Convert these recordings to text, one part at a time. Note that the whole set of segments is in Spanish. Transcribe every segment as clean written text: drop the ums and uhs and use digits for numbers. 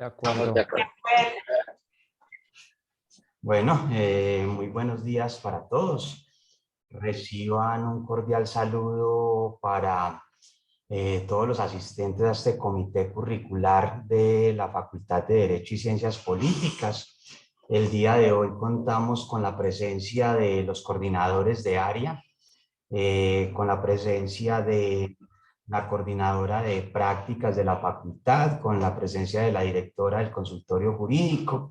De acuerdo. Bueno, muy buenos días para todos. Reciban un cordial saludo para todos los asistentes a este comité curricular de la Facultad de Derecho y Ciencias Políticas. El día de hoy contamos con la presencia de los coordinadores de área, con la presencia de la coordinadora de prácticas de la facultad, con la presencia de la directora del consultorio jurídico,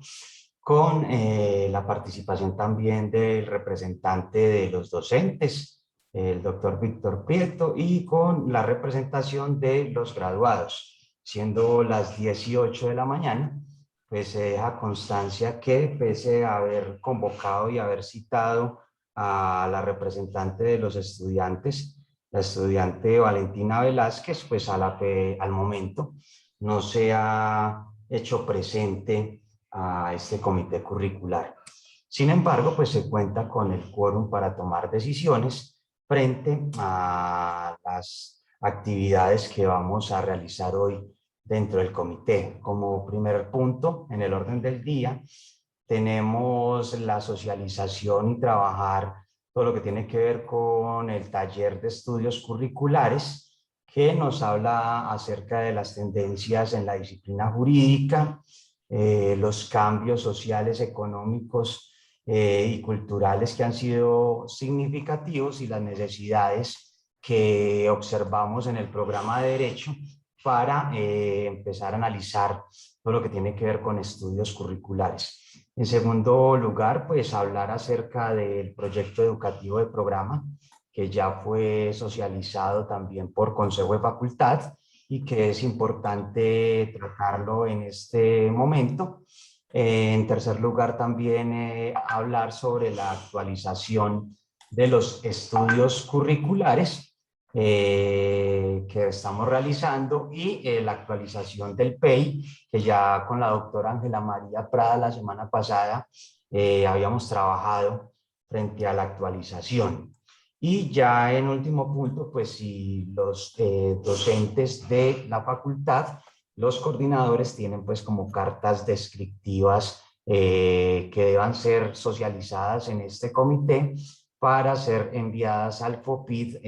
con la participación también del representante de los docentes, el doctor Víctor Prieto, y con la representación de los graduados. Siendo las 18 de la mañana, pues se deja constancia que pese a haber convocado y haber citado a la representante de los estudiantes, la estudiante Valentina Velázquez, pues al momento no se ha hecho presente a este comité curricular. Sin embargo, pues se cuenta con el quórum para tomar decisiones frente a las actividades que vamos a realizar hoy dentro del comité. Como primer punto en el orden del día, tenemos la socialización y trabajar todo lo que tiene que ver con el taller de estudios curriculares, que nos habla acerca de las tendencias en la disciplina jurídica, los cambios sociales, económicos y culturales que han sido significativos y las necesidades que observamos en el programa de Derecho para empezar a analizar todo lo que tiene que ver con estudios curriculares. En segundo lugar, pues hablar acerca del proyecto educativo de programa, que ya fue socializado también por Consejo de Facultad y que es importante tratarlo en este momento. En tercer lugar, también hablar sobre la actualización de los estudios curriculares que estamos realizando y la actualización del PEI, que ya con la doctora Ángela María Prada la semana pasada habíamos trabajado frente a la actualización. Y ya en último punto, pues si los docentes de la facultad, los coordinadores tienen pues como cartas descriptivas que deban ser socializadas en este comité para ser enviadas al FOPID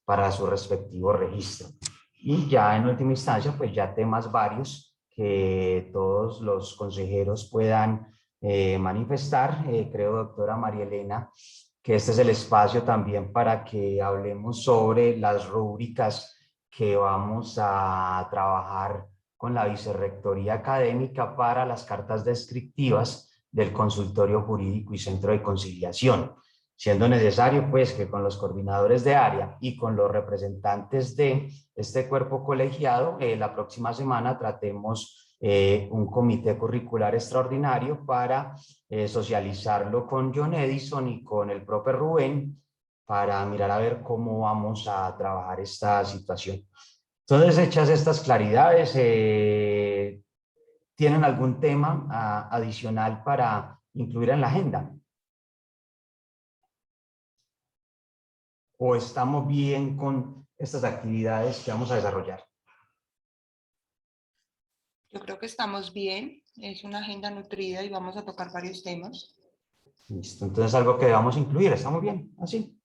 para su respectivo registro. Y ya en última instancia, pues ya temas varios que todos los consejeros puedan manifestar. Creo, doctora María Elena, que este es el espacio también para que hablemos sobre las rúbricas que vamos a trabajar con la Vicerrectoría Académica para las cartas descriptivas del consultorio jurídico y centro de conciliación, siendo necesario pues que con los coordinadores de área y con los representantes de este cuerpo colegiado la próxima semana tratemos un comité curricular extraordinario para socializarlo con John Edison y con el profe Rubén para mirar a ver cómo vamos a trabajar esta situación. Entonces, hechas estas claridades, ¿tienen algún tema adicional para incluir en la agenda? ¿O estamos bien con estas actividades que vamos a desarrollar? Yo creo que estamos bien, es una agenda nutrida y vamos a tocar varios temas. Listo, entonces algo que debamos incluir, ¿estamos bien? ¿Así?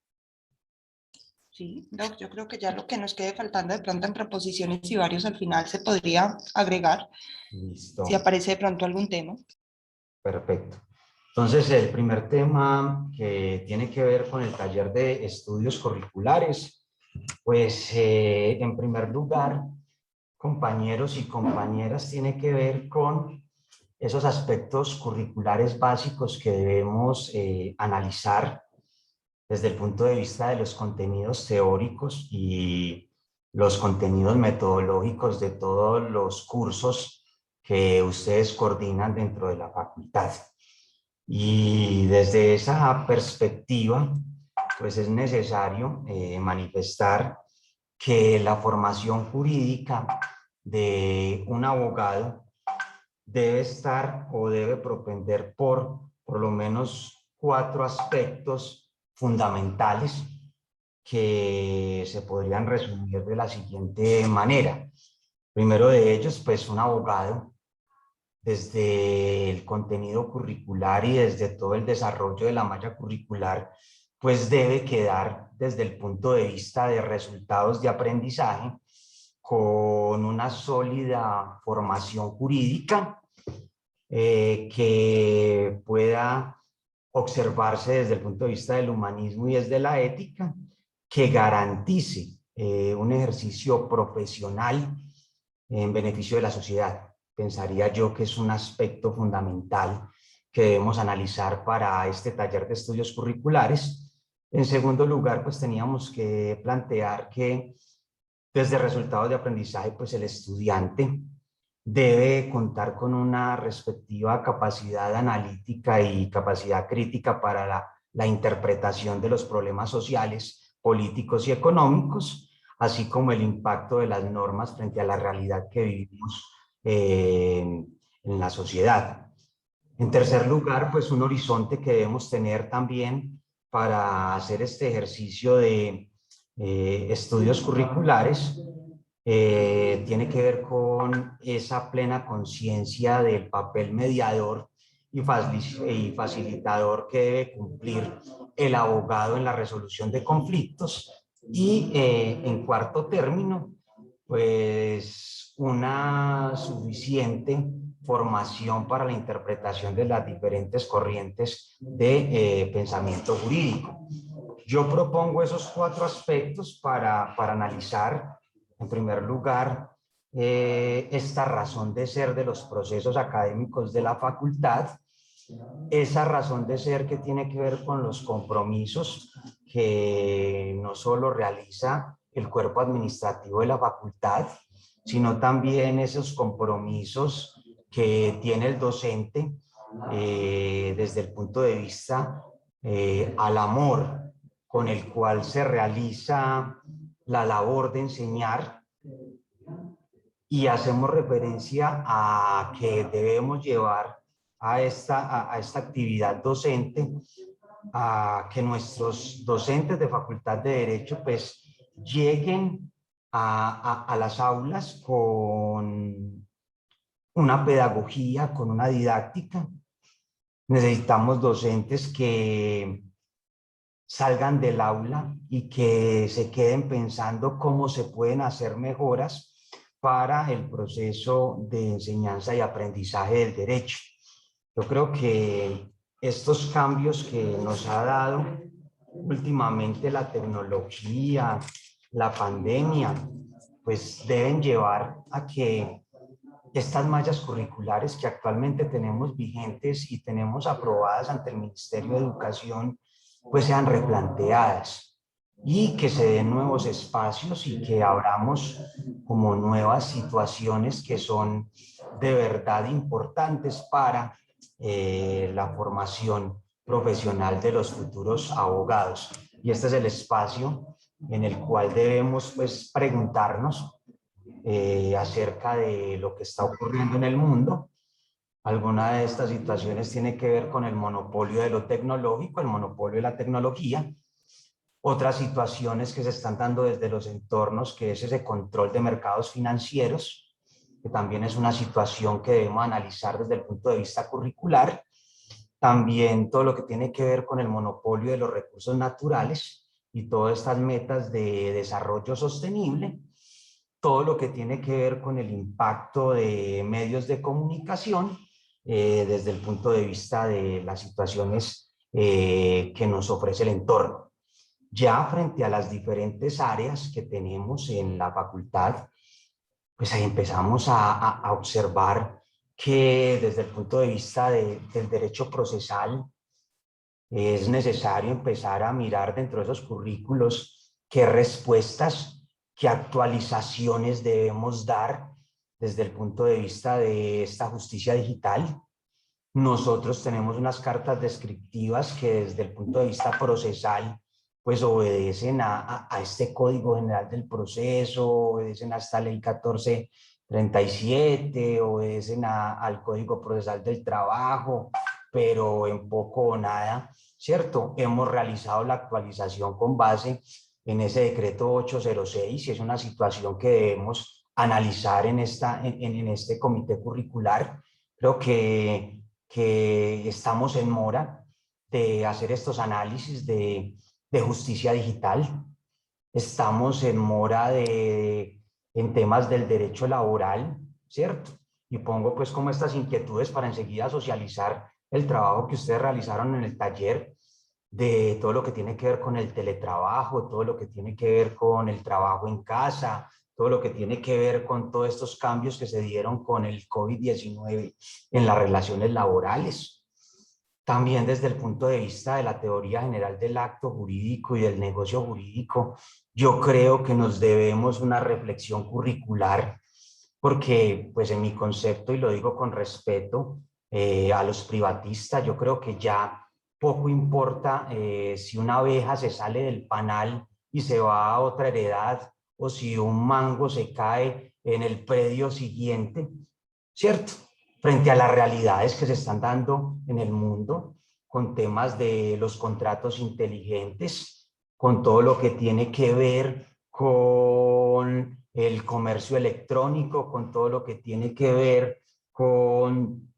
Sí, Doc, yo creo que ya lo que nos quede faltando de pronto en proposiciones y varios al final se podría agregar. Listo. Si aparece de pronto algún tema. Perfecto. Entonces, el primer tema que tiene que ver con el taller de estudios curriculares, pues en primer lugar, compañeros y compañeras, tiene que ver con esos aspectos curriculares básicos que debemos analizar desde el punto de vista de los contenidos teóricos y los contenidos metodológicos de todos los cursos que ustedes coordinan dentro de la facultad. Y desde esa perspectiva, pues es necesario manifestar que la formación jurídica de un abogado debe estar o debe propender por lo menos 4 aspectos fundamentales que se podrían resumir de la siguiente manera. Primero de ellos, pues un abogado desde el contenido curricular y desde todo el desarrollo de la malla curricular, pues debe quedar desde el punto de vista de resultados de aprendizaje con una sólida formación jurídica que pueda observarse desde el punto de vista del humanismo y desde la ética, que garantice un ejercicio profesional en beneficio de la sociedad. Pensaría yo que es un aspecto fundamental que debemos analizar para este taller de estudios curriculares. En segundo lugar, pues teníamos que plantear que desde resultados de aprendizaje, pues el estudiante debe contar con una respectiva capacidad analítica y capacidad crítica para la interpretación de los problemas sociales, políticos y económicos, así como el impacto de las normas frente a la realidad que vivimos en la sociedad. En tercer lugar, pues un horizonte que debemos tener también para hacer este ejercicio de estudios curriculares tiene que ver con esa plena conciencia del papel mediador y facilitador que debe cumplir el abogado en la resolución de conflictos. Y en cuarto término, pues una suficiente formación para la interpretación de las diferentes corrientes de pensamiento jurídico. Yo propongo esos cuatro aspectos para analizar, en primer lugar, esta razón de ser de los procesos académicos de la facultad, esa razón de ser que tiene que ver con los compromisos que no solo realiza el cuerpo administrativo de la facultad, sino también esos compromisos que tiene el docente desde el punto de vista al amor con el cual se realiza la labor de enseñar, y hacemos referencia a que debemos llevar a esta actividad docente, a que nuestros docentes de Facultad de Derecho pues lleguen a las aulas con una pedagogía, con una didáctica. Necesitamos docentes que salgan del aula y que se queden pensando cómo se pueden hacer mejoras para el proceso de enseñanza y aprendizaje del derecho. Yo creo que estos cambios que nos ha dado últimamente la tecnología, la pandemia, pues deben llevar a que estas mallas curriculares que actualmente tenemos vigentes y tenemos aprobadas ante el Ministerio de Educación, pues sean replanteadas y que se den nuevos espacios y que abramos como nuevas situaciones que son de verdad importantes para la formación profesional de los futuros abogados. Y este es el espacio en el cual debemos pues preguntarnos acerca de lo que está ocurriendo en el mundo. Alguna de estas situaciones tiene que ver con el monopolio de lo tecnológico, el monopolio de la tecnología. Otras situaciones que se están dando desde los entornos, que es ese control de mercados financieros, que también es una situación que debemos analizar desde el punto de vista curricular. También todo lo que tiene que ver con el monopolio de los recursos naturales y todas estas metas de desarrollo sostenible. Todo lo que tiene que ver con el impacto de medios de comunicación desde el punto de vista de las situaciones que nos ofrece el entorno. Ya frente a las diferentes áreas que tenemos en la facultad, pues ahí empezamos a observar que desde el punto de vista del derecho procesal es necesario empezar a mirar dentro de esos currículos qué respuestas, qué actualizaciones debemos dar desde el punto de vista de esta justicia digital. Nosotros tenemos unas cartas descriptivas que desde el punto de vista procesal pues obedecen a este Código General del Proceso, obedecen a esta Ley 1437, obedecen al Código Procesal del Trabajo, pero en poco o nada, ¿cierto? Hemos realizado la actualización con base en ese decreto 806 y es una situación que debemos analizar en este comité curricular. Creo que estamos en mora de hacer estos análisis de justicia digital. Estamos en mora en temas del derecho laboral, ¿cierto? Y pongo pues como estas inquietudes para enseguida socializar el trabajo que ustedes realizaron en el taller de todo lo que tiene que ver con el teletrabajo, todo lo que tiene que ver con el trabajo en casa, todo lo que tiene que ver con todos estos cambios que se dieron con el COVID-19 en las relaciones laborales. También desde el punto de vista de la teoría general del acto jurídico y del negocio jurídico, yo creo que nos debemos una reflexión curricular, porque pues en mi concepto, y lo digo con respeto a los privatistas, yo creo que ya poco importa si una abeja se sale del panal y se va a otra heredad, o si un mango se cae en el predio siguiente, ¿cierto? Frente a las realidades que se están dando en el mundo, con temas de los contratos inteligentes, con todo lo que tiene que ver con el comercio electrónico, con todo lo que tiene que ver con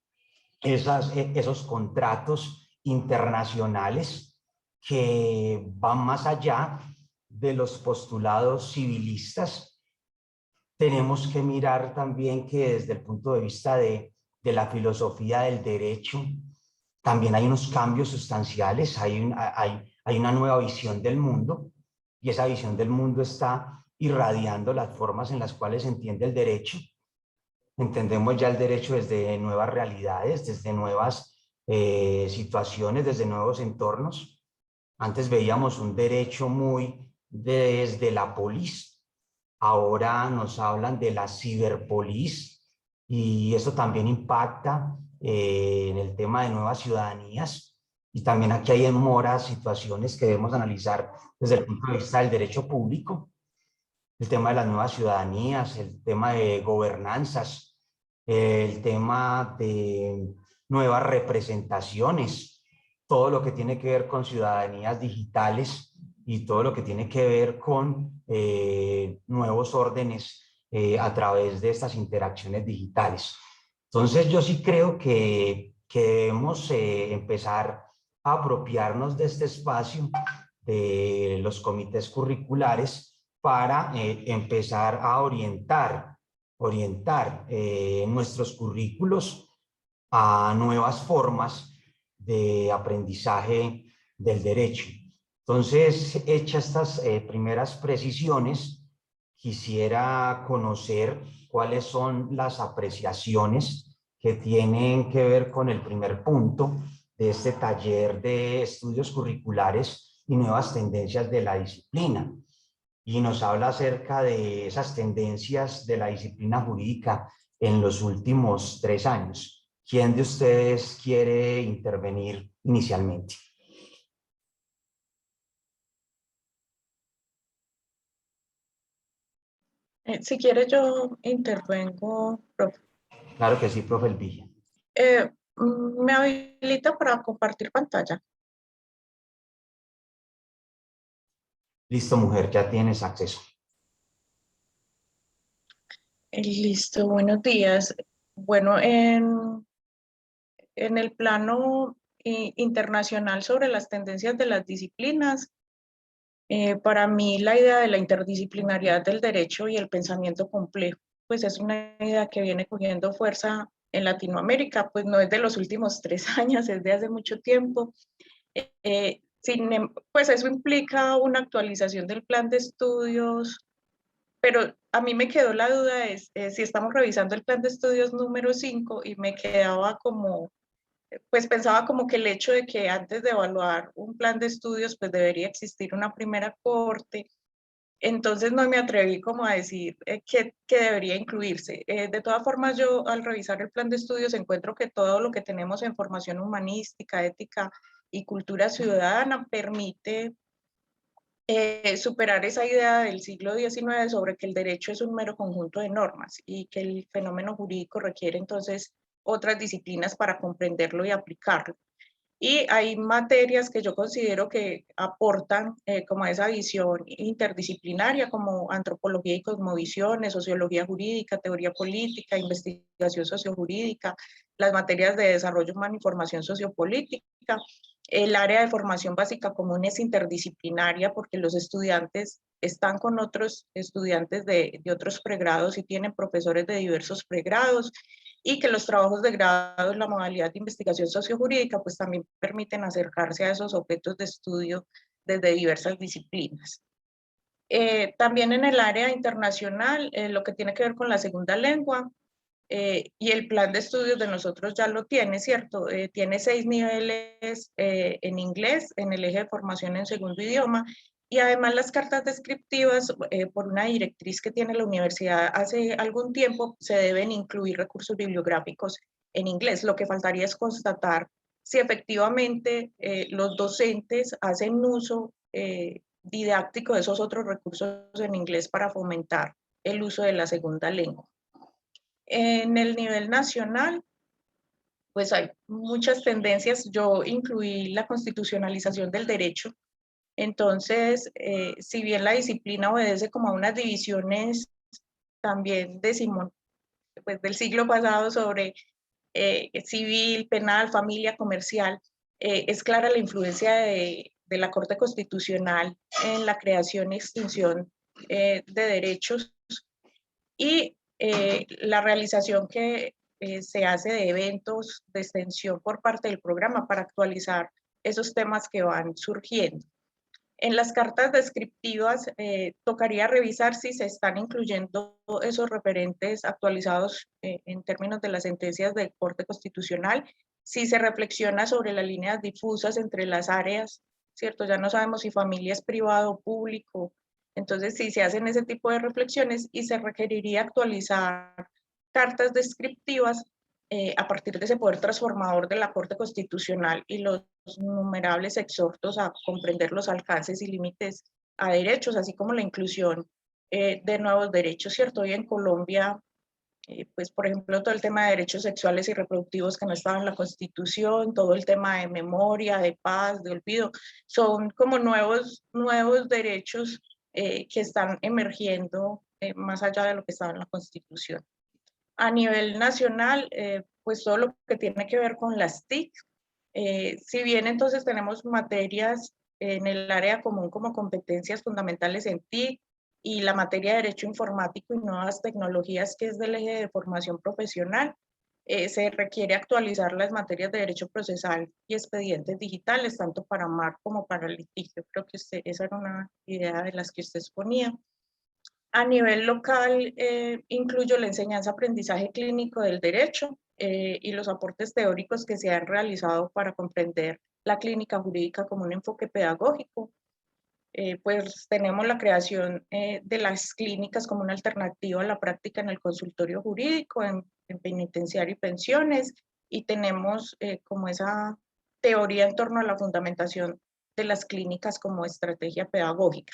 esos contratos internacionales que van más allá de los postulados civilistas. Tenemos que mirar también que desde el punto de vista de la filosofía del derecho, también hay unos cambios sustanciales, hay una nueva visión del mundo, y esa visión del mundo está irradiando las formas en las cuales se entiende el derecho. Entendemos ya el derecho desde nuevas realidades, desde nuevas situaciones, desde nuevos entornos. Antes veíamos un derecho muy desde la polis, ahora nos hablan de la ciberpolis, y eso también impacta en el tema de nuevas ciudadanías. Y también aquí hay en mora situaciones que debemos analizar desde el punto de vista del derecho público, el tema de las nuevas ciudadanías, el tema de gobernanzas, el tema de nuevas representaciones, todo lo que tiene que ver con ciudadanías digitales y todo lo que tiene que ver con nuevos órdenes a través de estas interacciones digitales. Entonces yo sí creo que debemos empezar a apropiarnos de este espacio de los comités curriculares para empezar a orientar nuestros currículos a nuevas formas de aprendizaje del derecho. Entonces, hechas estas primeras precisiones, quisiera conocer cuáles son las apreciaciones que tienen que ver con el primer punto de este taller de estudios curriculares y nuevas tendencias de la disciplina, y nos habla acerca de esas tendencias de la disciplina jurídica en los últimos 3 años. ¿Quién de ustedes quiere intervenir inicialmente? Si quiere yo intervengo, profe. Claro que sí, profe Elvilla. ¿Me habilita para compartir pantalla? Listo, mujer, ya tienes acceso. Listo, buenos días. Bueno, en el plano internacional sobre las tendencias de las disciplinas, para mí la idea de la interdisciplinariedad del derecho y el pensamiento complejo, pues es una idea que viene cogiendo fuerza en Latinoamérica, pues no es de los últimos 3 años, es de hace mucho tiempo. Pues eso implica una actualización del plan de estudios, pero a mí me quedó la duda si estamos revisando el plan de estudios número 5 y me quedaba como, pues pensaba como que el hecho de que antes de evaluar un plan de estudios, pues debería existir una primera corte. Entonces no me atreví como a decir que debería incluirse. De todas formas, yo al revisar el plan de estudios encuentro que todo lo que tenemos en formación humanística, ética y cultura ciudadana permite superar esa idea del siglo XIX sobre que el derecho es un mero conjunto de normas y que el fenómeno jurídico requiere entonces otras disciplinas para comprenderlo y aplicarlo. Y hay materias que yo considero que aportan como esa visión interdisciplinaria, como antropología y cosmovisiones, sociología jurídica, teoría política, investigación sociojurídica, las materias de desarrollo humano y formación sociopolítica. El área de formación básica común es interdisciplinaria porque los estudiantes están con otros estudiantes de otros pregrados y tienen profesores de diversos pregrados, y que los trabajos de grado en la modalidad de investigación sociojurídica pues también permiten acercarse a esos objetos de estudio desde diversas disciplinas. También en el área internacional, lo que tiene que ver con la segunda lengua, y el plan de estudios de nosotros ya lo tiene, ¿cierto? Tiene 6 niveles en inglés, en el eje de formación en segundo idioma, y además las cartas descriptivas, por una directriz que tiene la universidad hace algún tiempo, se deben incluir recursos bibliográficos en inglés. Lo que faltaría es constatar si efectivamente los docentes hacen uso didáctico de esos otros recursos en inglés para fomentar el uso de la segunda lengua. En el nivel nacional, pues hay muchas tendencias. Yo incluí la constitucionalización del derecho. Entonces, si bien la disciplina obedece como a unas divisiones también pues, del siglo pasado sobre civil, penal, familia, comercial, es clara la influencia de la Corte Constitucional en la creación y extinción de derechos, y la realización que se hace de eventos de extensión por parte del programa para actualizar esos temas que van surgiendo. En las cartas descriptivas tocaría revisar si se están incluyendo esos referentes actualizados en términos de las sentencias de Corte Constitucional, si se reflexiona sobre las líneas difusas entre las áreas, ¿cierto? Ya no sabemos si familia es privado o público. Entonces, si se hacen ese tipo de reflexiones, y se requeriría actualizar cartas descriptivas a partir de ese poder transformador de la Corte Constitucional y los innumerables exhortos a comprender los alcances y límites a derechos, así como la inclusión de nuevos derechos, ¿cierto? Hoy en Colombia, pues por ejemplo, todo el tema de derechos sexuales y reproductivos que no estaba en la Constitución, todo el tema de memoria, de paz, de olvido, son como nuevos derechos que están emergiendo más allá de lo que estaba en la Constitución. A nivel nacional, pues todo lo que tiene que ver con las TIC, si bien entonces tenemos materias en el área común como competencias fundamentales en TIC y la materia de Derecho Informático y Nuevas Tecnologías, que es del eje de formación profesional, se requiere actualizar las materias de Derecho Procesal y Expedientes Digitales, tanto para MAR como para litigio. Creo que esa era una idea de las que usted exponía. A nivel local, incluyo la enseñanza-aprendizaje clínico del derecho y los aportes teóricos que se han realizado para comprender la clínica jurídica como un enfoque pedagógico. Pues tenemos la creación de las clínicas como una alternativa a la práctica en el consultorio jurídico, en penitenciario y pensiones, y tenemos como esa teoría en torno a la fundamentación de las clínicas como estrategia pedagógica.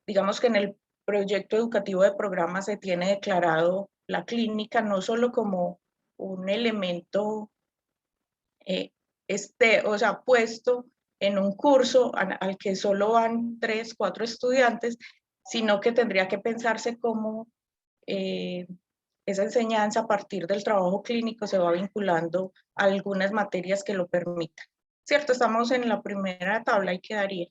Digamos que en el proyecto educativo de programa se tiene declarado la clínica no solo como un elemento o sea, puesto en un curso al que solo van 3, 4 estudiantes, sino que tendría que pensarse como esa enseñanza a partir del trabajo clínico se va vinculando a algunas materias que lo permitan. ¿Cierto? Estamos en la primera tabla y quedaría.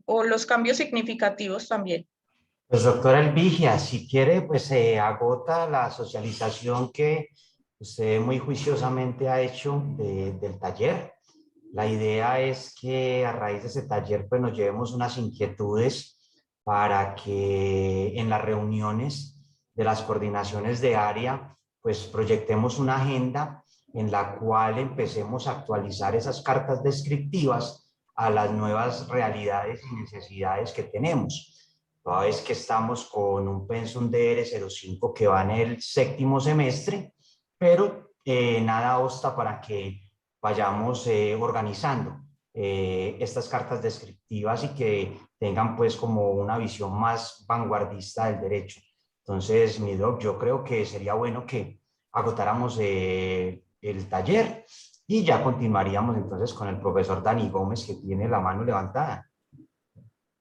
O los cambios significativos también. Pues doctora Elvigia, si quiere, pues se agota la socialización que usted muy juiciosamente ha hecho del taller. La idea es que a raíz de ese taller pues nos llevemos unas inquietudes para que en las reuniones de las coordinaciones de área pues proyectemos una agenda en la cual empecemos a actualizar esas cartas descriptivas a las nuevas realidades y necesidades que tenemos. Toda vez que estamos con un pensum de R05 que va en el séptimo semestre, pero nada obsta para que vayamos organizando estas cartas descriptivas y que tengan pues como una visión más vanguardista del derecho. Entonces, mi doc, yo creo que sería bueno que agotáramos el taller y ya continuaríamos entonces con el profesor Dani Gómez, que tiene la mano levantada.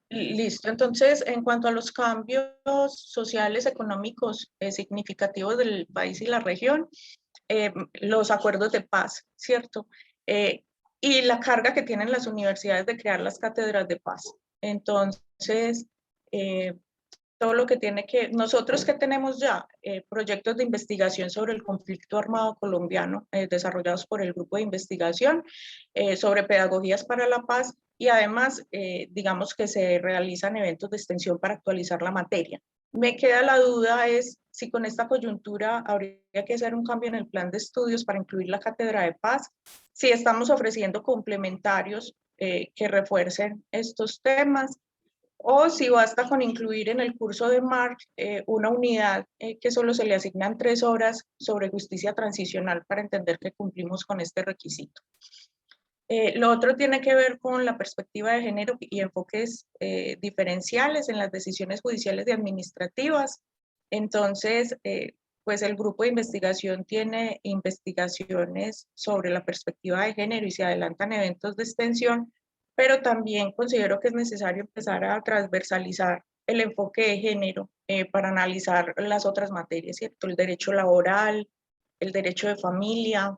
Listo, entonces en cuanto a los cambios sociales, económicos significativos del país y la región, los acuerdos de paz, ¿cierto? Y la carga que tienen las universidades de crear las cátedras de paz. Entonces, todo lo que tiene que, nosotros que tenemos ya proyectos de investigación sobre el conflicto armado colombiano desarrollados por el grupo de investigación sobre pedagogías para la paz y además digamos que se realizan eventos de extensión para actualizar la materia. Me queda la duda es si con esta coyuntura habría que hacer un cambio en el plan de estudios para incluir la cátedra de paz, si estamos ofreciendo complementarios que refuercen estos temas o si basta con incluir en el curso de MARC una unidad que solo se le asignan 3 horas sobre justicia transicional para entender que cumplimos con este requisito. Lo otro tiene que ver con la perspectiva de género y enfoques diferenciales en las decisiones judiciales y administrativas. Entonces, pues el grupo de investigación tiene investigaciones sobre la perspectiva de género y se adelantan eventos de extensión, pero también considero que es necesario empezar a transversalizar el enfoque de género para analizar las otras materias, ¿cierto? El derecho laboral, el derecho de familia,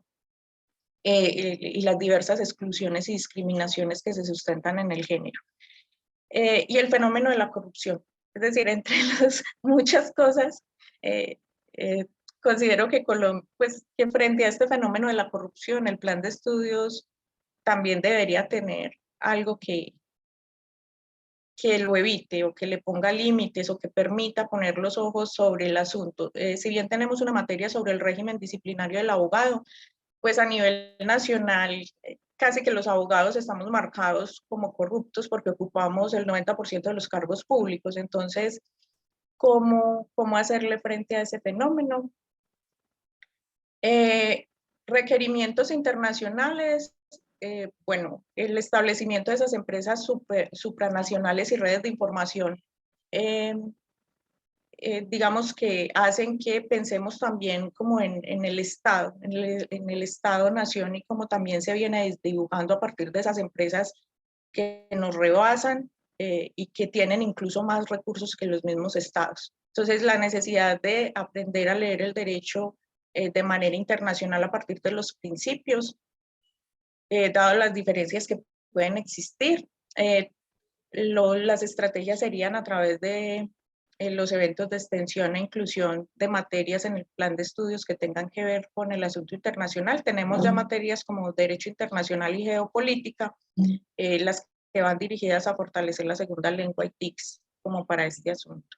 y las diversas exclusiones y discriminaciones que se sustentan en el género. Y el fenómeno de la corrupción. Es decir, entre las muchas cosas, eh, eh, considero que, pues, que frente a este fenómeno de la corrupción, el plan de estudios también debería tener algo que lo evite o que le ponga límites o que permita poner los ojos sobre el asunto. Si bien tenemos una materia sobre el régimen disciplinario del abogado, pues a nivel nacional casi que los abogados estamos marcados como corruptos porque ocupamos el 90% de los cargos públicos. Entonces, ¿cómo hacerle frente a ese fenómeno? Requerimientos internacionales, bueno, el establecimiento de esas empresas supranacionales y redes de información digamos que hacen que pensemos también como en el Estado, en el Estado-nación y como también se viene dibujando a partir de esas empresas que nos rebasan y que tienen incluso más recursos que los mismos estados. Entonces, la necesidad de aprender a leer el derecho de manera internacional a partir de los principios, dado las diferencias que pueden existir. Las estrategias serían a través de los eventos de extensión e inclusión de materias en el plan de estudios que tengan que ver con el asunto internacional. Tenemos ya materias como Derecho Internacional y Geopolítica, las que van dirigidas a fortalecer la segunda lengua y TICs como para este asunto.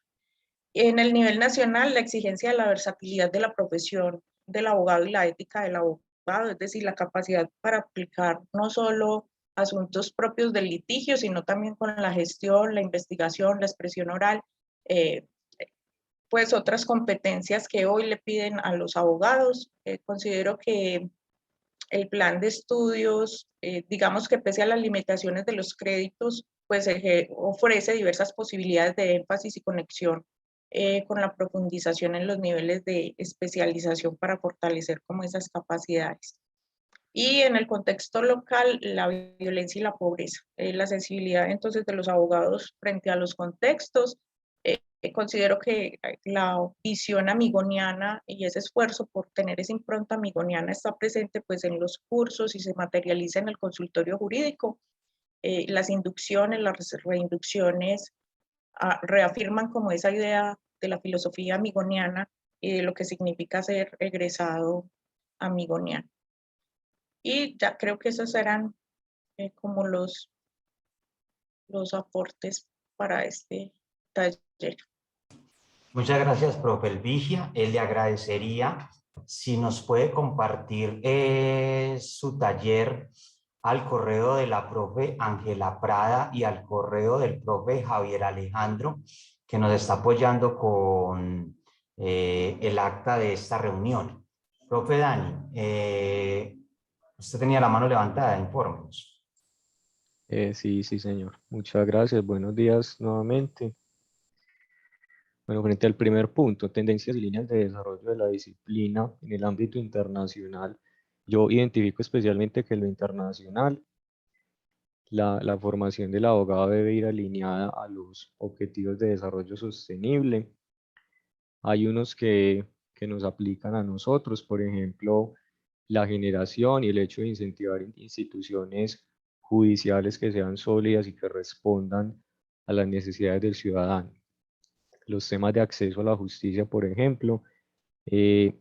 En el nivel nacional, la exigencia de la versatilidad de la profesión del abogado y la ética del abogado, es decir, la capacidad para aplicar no solo asuntos propios del litigio, sino también con la gestión, la investigación, la expresión oral, eh, pues otras competencias que hoy le piden a los abogados. Considero que el plan de estudios, digamos que pese a las limitaciones de los créditos, pues ofrece diversas posibilidades de énfasis y conexión con la profundización en los niveles de especialización para fortalecer como esas capacidades. Y en el contexto local, la violencia y la pobreza, la sensibilidad entonces de los abogados frente a los contextos. Considero que la visión amigoniana y ese esfuerzo por tener esa impronta amigoniana está presente pues en los cursos y se materializa en el consultorio jurídico. Las inducciones, las reinducciones reafirman como esa idea de la filosofía amigoniana y de lo que significa ser egresado amigoniano. Y ya creo que esos eran como los aportes para este taller. Muchas gracias, profe Elvigia. Él le agradecería si nos puede compartir su taller al correo de la profe Ángela Prada y al correo del profe Javier Alejandro, que nos está apoyando con el acta de esta reunión. Profe Dani, usted tenía la mano levantada, infórmenos. Sí, sí, señor. Muchas gracias. Buenos días nuevamente. Bueno, frente al primer punto, tendencias y líneas de desarrollo de la disciplina en el ámbito internacional, yo identifico especialmente que en lo internacional, la formación del abogado debe ir alineada a los objetivos de desarrollo sostenible. Hay unos que nos aplican a nosotros, por ejemplo, la generación y el hecho de incentivar instituciones judiciales que sean sólidas y que respondan a las necesidades del ciudadano. Los temas de acceso a la justicia, por ejemplo, eh,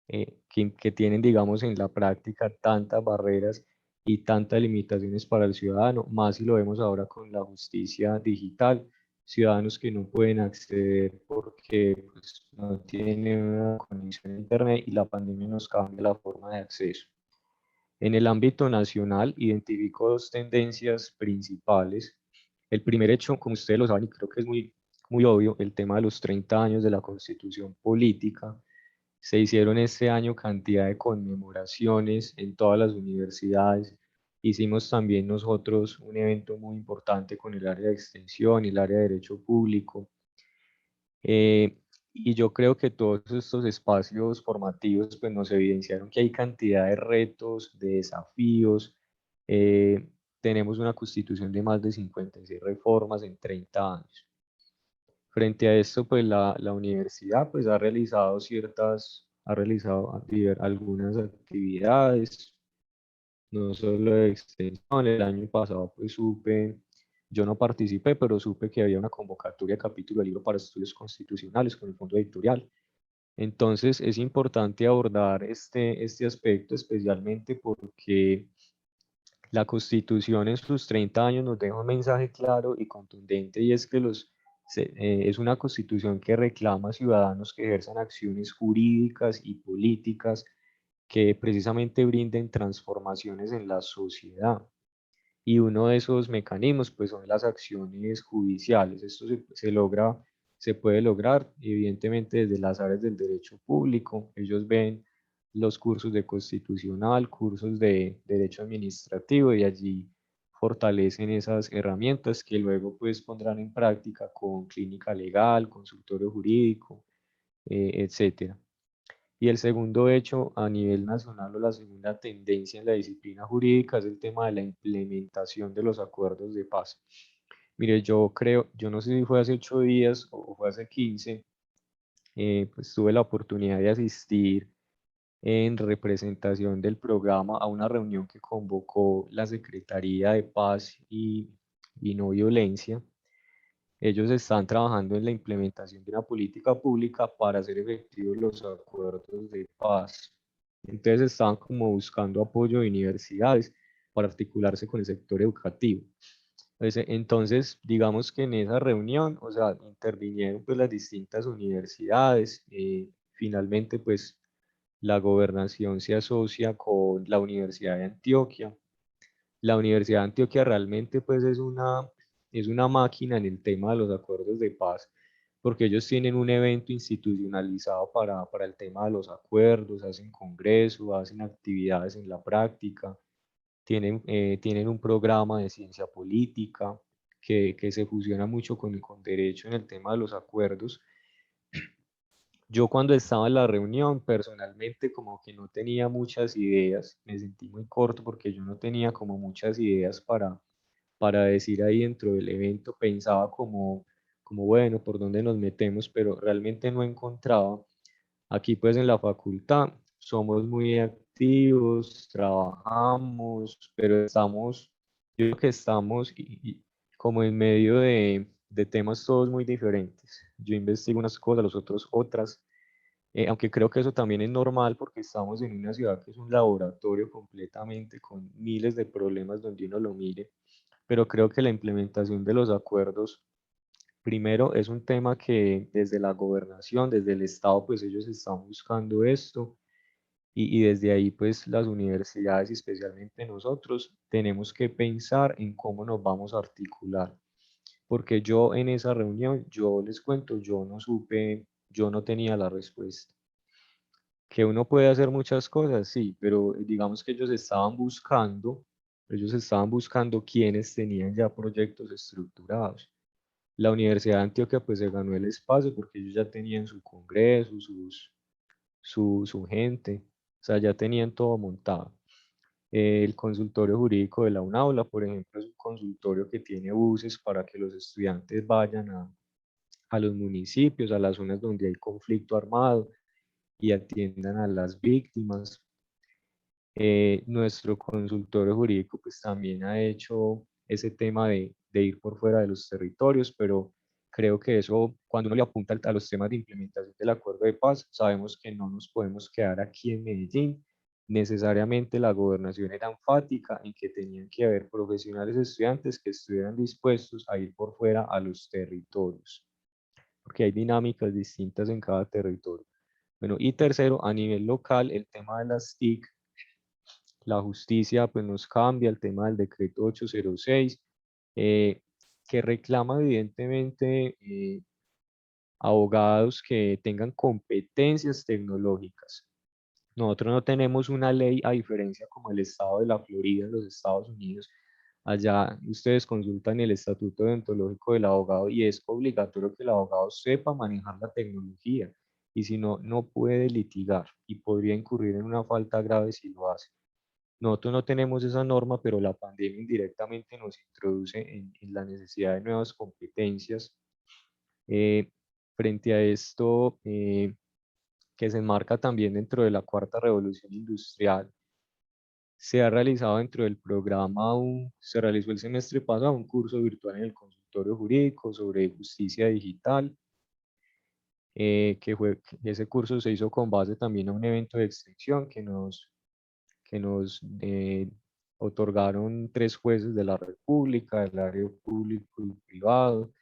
que tienen, digamos, en la práctica tantas barreras y tantas limitaciones para el ciudadano, más si lo vemos ahora con la justicia digital, ciudadanos que no pueden acceder porque pues, no tienen una conexión a internet y la pandemia nos cambia la forma de acceso. En el ámbito nacional, identifico dos tendencias principales. El primer hecho, como ustedes lo saben, y creo que es muy obvio, el tema de los 30 años de la Constitución Política. Se hicieron este año cantidad de conmemoraciones en todas las universidades. Hicimos también nosotros un evento muy importante con el área de extensión y el área de derecho público. Y yo creo que todos estos espacios formativos pues, nos evidenciaron que hay cantidad de retos, de desafíos. Eh, Tenemos una constitución de más de 56 reformas en 30 años. Frente a esto, pues la universidad pues, ha realizado algunas actividades, no solo de extensión. El año pasado pues yo no participé, pero supe que había una convocatoria de capítulo de libro para estudios constitucionales con el fondo editorial. Entonces es importante abordar este aspecto especialmente porque la Constitución en sus 30 años nos deja un mensaje claro y contundente y es que es una Constitución que reclama a ciudadanos que ejerzan acciones jurídicas y políticas que precisamente brinden transformaciones en la sociedad. Y uno de esos mecanismos pues son las acciones judiciales. Esto se puede lograr evidentemente desde las áreas del derecho público. Ellos ven los cursos de constitucional, cursos de derecho administrativo y allí fortalecen esas herramientas que luego pues pondrán en práctica con clínica legal, consultorio jurídico, etcétera. Y el segundo hecho a nivel nacional o la segunda tendencia en la disciplina jurídica es el tema de la implementación de los acuerdos de paz. Mire, yo no sé si fue hace 8 días o fue hace 15, pues tuve la oportunidad de asistir en representación del programa a una reunión que convocó la Secretaría de Paz y No Violencia. Ellos están trabajando en la implementación de una política pública para hacer efectivos los acuerdos de paz. Entonces están como buscando apoyo de universidades para articularse con el sector educativo. Entonces, digamos que en esa reunión, o sea, intervinieron pues las distintas universidades. Finalmente, pues la gobernación se asocia con la Universidad de Antioquia. La Universidad de Antioquia realmente pues es una máquina en el tema de los acuerdos de paz, porque ellos tienen un evento institucionalizado para el tema de los acuerdos, hacen congresos, hacen actividades en la práctica, tienen un programa de ciencia política que se fusiona mucho con derecho en el tema de los acuerdos. Yo cuando estaba en la reunión, personalmente como que no tenía muchas ideas, me sentí muy corto porque yo no tenía como muchas ideas para decir ahí dentro del evento, pensaba como bueno, por dónde nos metemos, pero realmente no encontraba. Aquí pues en la facultad somos muy activos, trabajamos, pero yo creo que estamos como en medio de temas todos muy diferentes. Yo investigo unas cosas, los otros otras, aunque creo que eso también es normal porque estamos en una ciudad que es un laboratorio completamente con miles de problemas donde uno lo mire, pero creo que la implementación de los acuerdos, primero, es un tema que desde la gobernación, desde el Estado, pues ellos están buscando esto y desde ahí, pues las universidades y especialmente nosotros tenemos que pensar en cómo nos vamos a articular. Porque yo en esa reunión, yo les cuento, yo no supe, yo no tenía la respuesta. Que uno puede hacer muchas cosas, sí, pero digamos que ellos estaban buscando quienes tenían ya proyectos estructurados. La Universidad de Antioquia pues se ganó el espacio porque ellos ya tenían su congreso, su gente, o sea, ya tenían todo montado. El consultorio jurídico de la UNAULA, por ejemplo, es un consultorio que tiene buses para que los estudiantes vayan a los municipios, a las zonas donde hay conflicto armado y atiendan a las víctimas. Nuestro consultorio jurídico pues también ha hecho ese tema de ir por fuera de los territorios, pero creo que eso, cuando uno le apunta a los temas de implementación del acuerdo de paz, sabemos que no nos podemos quedar aquí en Medellín. Necesariamente la gobernación era enfática en que tenían que haber profesionales estudiantes que estuvieran dispuestos a ir por fuera a los territorios, porque hay dinámicas distintas en cada territorio. Bueno, y tercero, a nivel local, el tema de las TIC, la justicia pues nos cambia el tema del decreto 806, que reclama evidentemente abogados que tengan competencias tecnológicas. Nosotros no tenemos una ley, a diferencia como el estado de la Florida en los Estados Unidos. Allá ustedes consultan el estatuto deontológico del abogado y es obligatorio que el abogado sepa manejar la tecnología y si no, no puede litigar y podría incurrir en una falta grave si lo hace. Nosotros no tenemos esa norma, pero la pandemia indirectamente nos introduce en la necesidad de nuevas competencias. Eh, Frente a esto, que se enmarca también dentro de la cuarta revolución industrial, se ha realizado dentro del programa, se realizó el semestre pasado un curso virtual en el consultorio jurídico sobre justicia digital, ese curso se hizo con base también a un evento de extensión que nos otorgaron 3 jueces de la República, del área público y privado.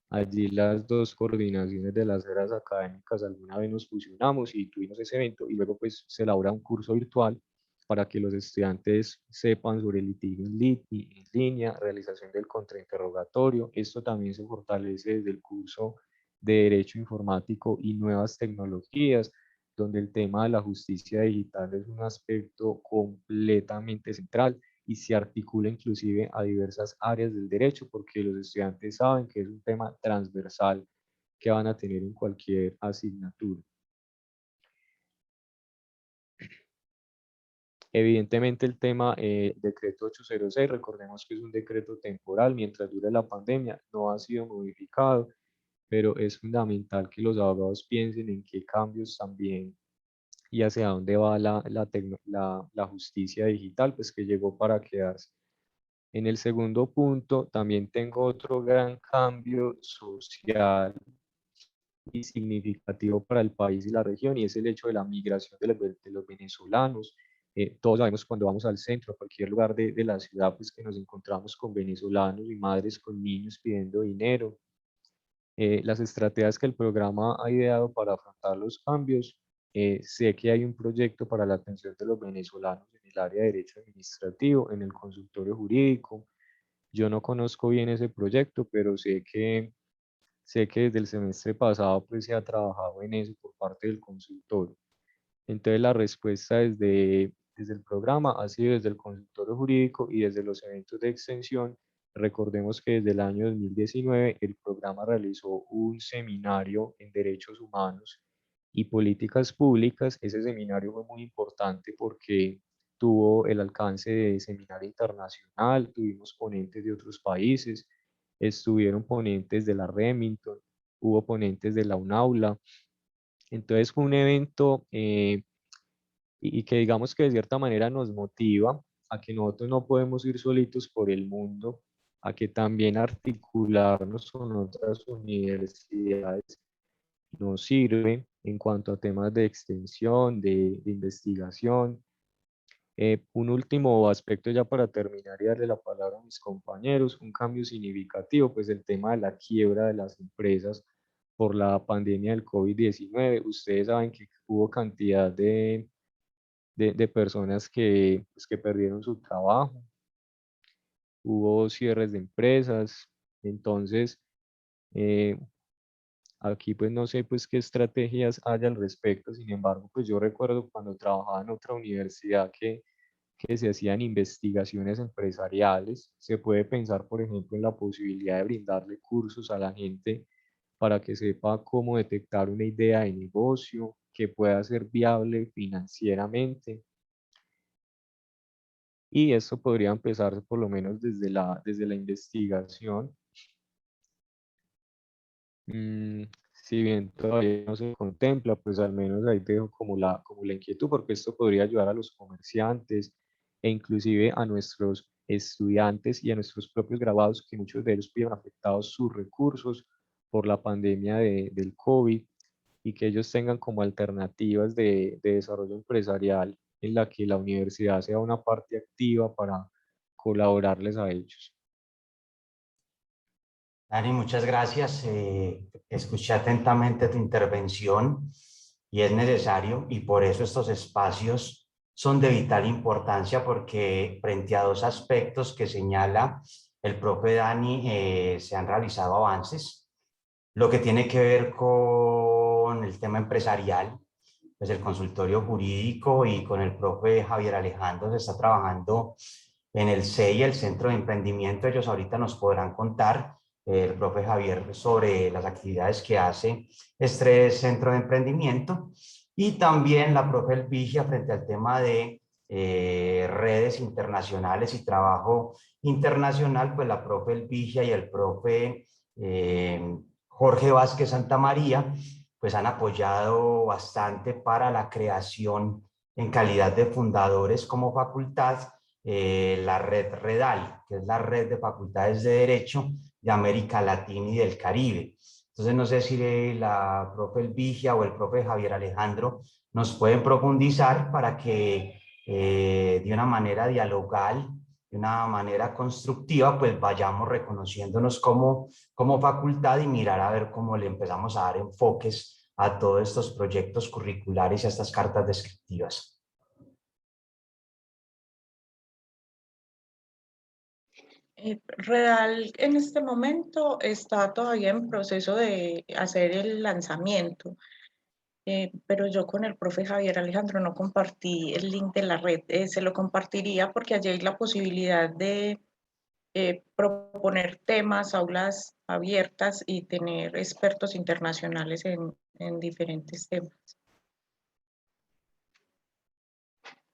Allí las 2 coordinaciones de las áreas académicas alguna vez nos fusionamos y tuvimos ese evento y luego pues se elabora un curso virtual para que los estudiantes sepan sobre el litigio en línea, realización del contrainterrogatorio. Esto también se fortalece desde el curso de Derecho Informático y Nuevas Tecnologías, donde el tema de la justicia digital es un aspecto completamente central y se articula inclusive a diversas áreas del derecho, porque los estudiantes saben que es un tema transversal que van a tener en cualquier asignatura. Evidentemente el tema decreto 806, recordemos que es un decreto temporal mientras dure la pandemia, no ha sido modificado, pero es fundamental que los abogados piensen en qué cambios también y hacia dónde va la justicia digital, pues que llegó para quedarse. En el segundo punto, también tengo otro gran cambio social y significativo para el país y la región, y es el hecho de la migración de los venezolanos. Todos sabemos cuando vamos al centro, a cualquier lugar de la ciudad, pues que nos encontramos con venezolanos y madres con niños pidiendo dinero. Las estrategias que el programa ha ideado para afrontar los cambios. Sé que hay un proyecto para la atención de los venezolanos en el área de derecho administrativo, en el consultorio jurídico. Yo no conozco bien ese proyecto, pero sé que desde el semestre pasado pues se ha trabajado en eso por parte del consultorio. Entonces la respuesta desde el programa ha sido desde el consultorio jurídico y desde los eventos de extensión. Recordemos que desde el año 2019 el programa realizó un seminario en derechos humanos y políticas públicas. Ese seminario fue muy importante porque tuvo el alcance de seminario internacional, tuvimos ponentes de otros países, estuvieron ponentes de la Remington, hubo ponentes de la UNAULA. Entonces fue un evento y que digamos que de cierta manera nos motiva a que nosotros no podemos ir solitos por el mundo, a que también articularnos con otras universidades nos sirve en cuanto a temas de extensión, de investigación. Un último aspecto ya para terminar y darle la palabra a mis compañeros, un cambio significativo, pues el tema de la quiebra de las empresas por la pandemia del COVID-19. Ustedes saben que hubo cantidad de personas que perdieron su trabajo, hubo cierres de empresas, entonces eh, aquí pues no sé pues qué estrategias hay al respecto. Sin embargo, pues yo recuerdo cuando trabajaba en otra universidad que que se hacían investigaciones empresariales. Se puede pensar, por ejemplo, en la posibilidad de brindarle cursos a la gente para que sepa cómo detectar una idea de negocio que pueda ser viable financieramente. Y eso podría empezar por lo menos desde la investigación. Si bien todavía no se contempla, pues al menos ahí dejo como la inquietud, porque esto podría ayudar a los comerciantes e inclusive a nuestros estudiantes y a nuestros propios graduados, que muchos de ellos vieron afectados sus recursos por la pandemia del COVID, y que ellos tengan como alternativas de desarrollo empresarial en la que la universidad sea una parte activa para colaborarles a ellos. Dani, muchas gracias. Escuché atentamente tu intervención y es necesario, y por eso estos espacios son de vital importancia, porque frente a dos aspectos que señala el profe Dani, se han realizado avances. Lo que tiene que ver con el tema empresarial, pues el consultorio jurídico, y con el profe Javier Alejandro se está trabajando en el CEI, el Centro de Emprendimiento. Ellos ahorita nos podrán contar, el profe Javier, sobre las actividades que hace este Centro de Emprendimiento, y también la profe Elvigia frente al tema de redes internacionales y trabajo internacional. Pues la profe Elvigia y el profe Jorge Vázquez Santamaría pues han apoyado bastante para la creación en calidad de fundadores como facultad, la red REDAL, que es la red de facultades de Derecho de América Latina y del Caribe. Entonces no sé si la profe Elvigia o el profe Javier Alejandro nos pueden profundizar para que de una manera dialogal, de una manera constructiva, pues vayamos reconociéndonos como facultad y mirar a ver cómo le empezamos a dar enfoques a todos estos proyectos curriculares y a estas cartas descriptivas. Redal en este momento está todavía en proceso de hacer el lanzamiento, pero yo con el profe Javier Alejandro no compartí el link de la red. Se lo compartiría porque allí hay la posibilidad de proponer temas, aulas abiertas y tener expertos internacionales en diferentes temas.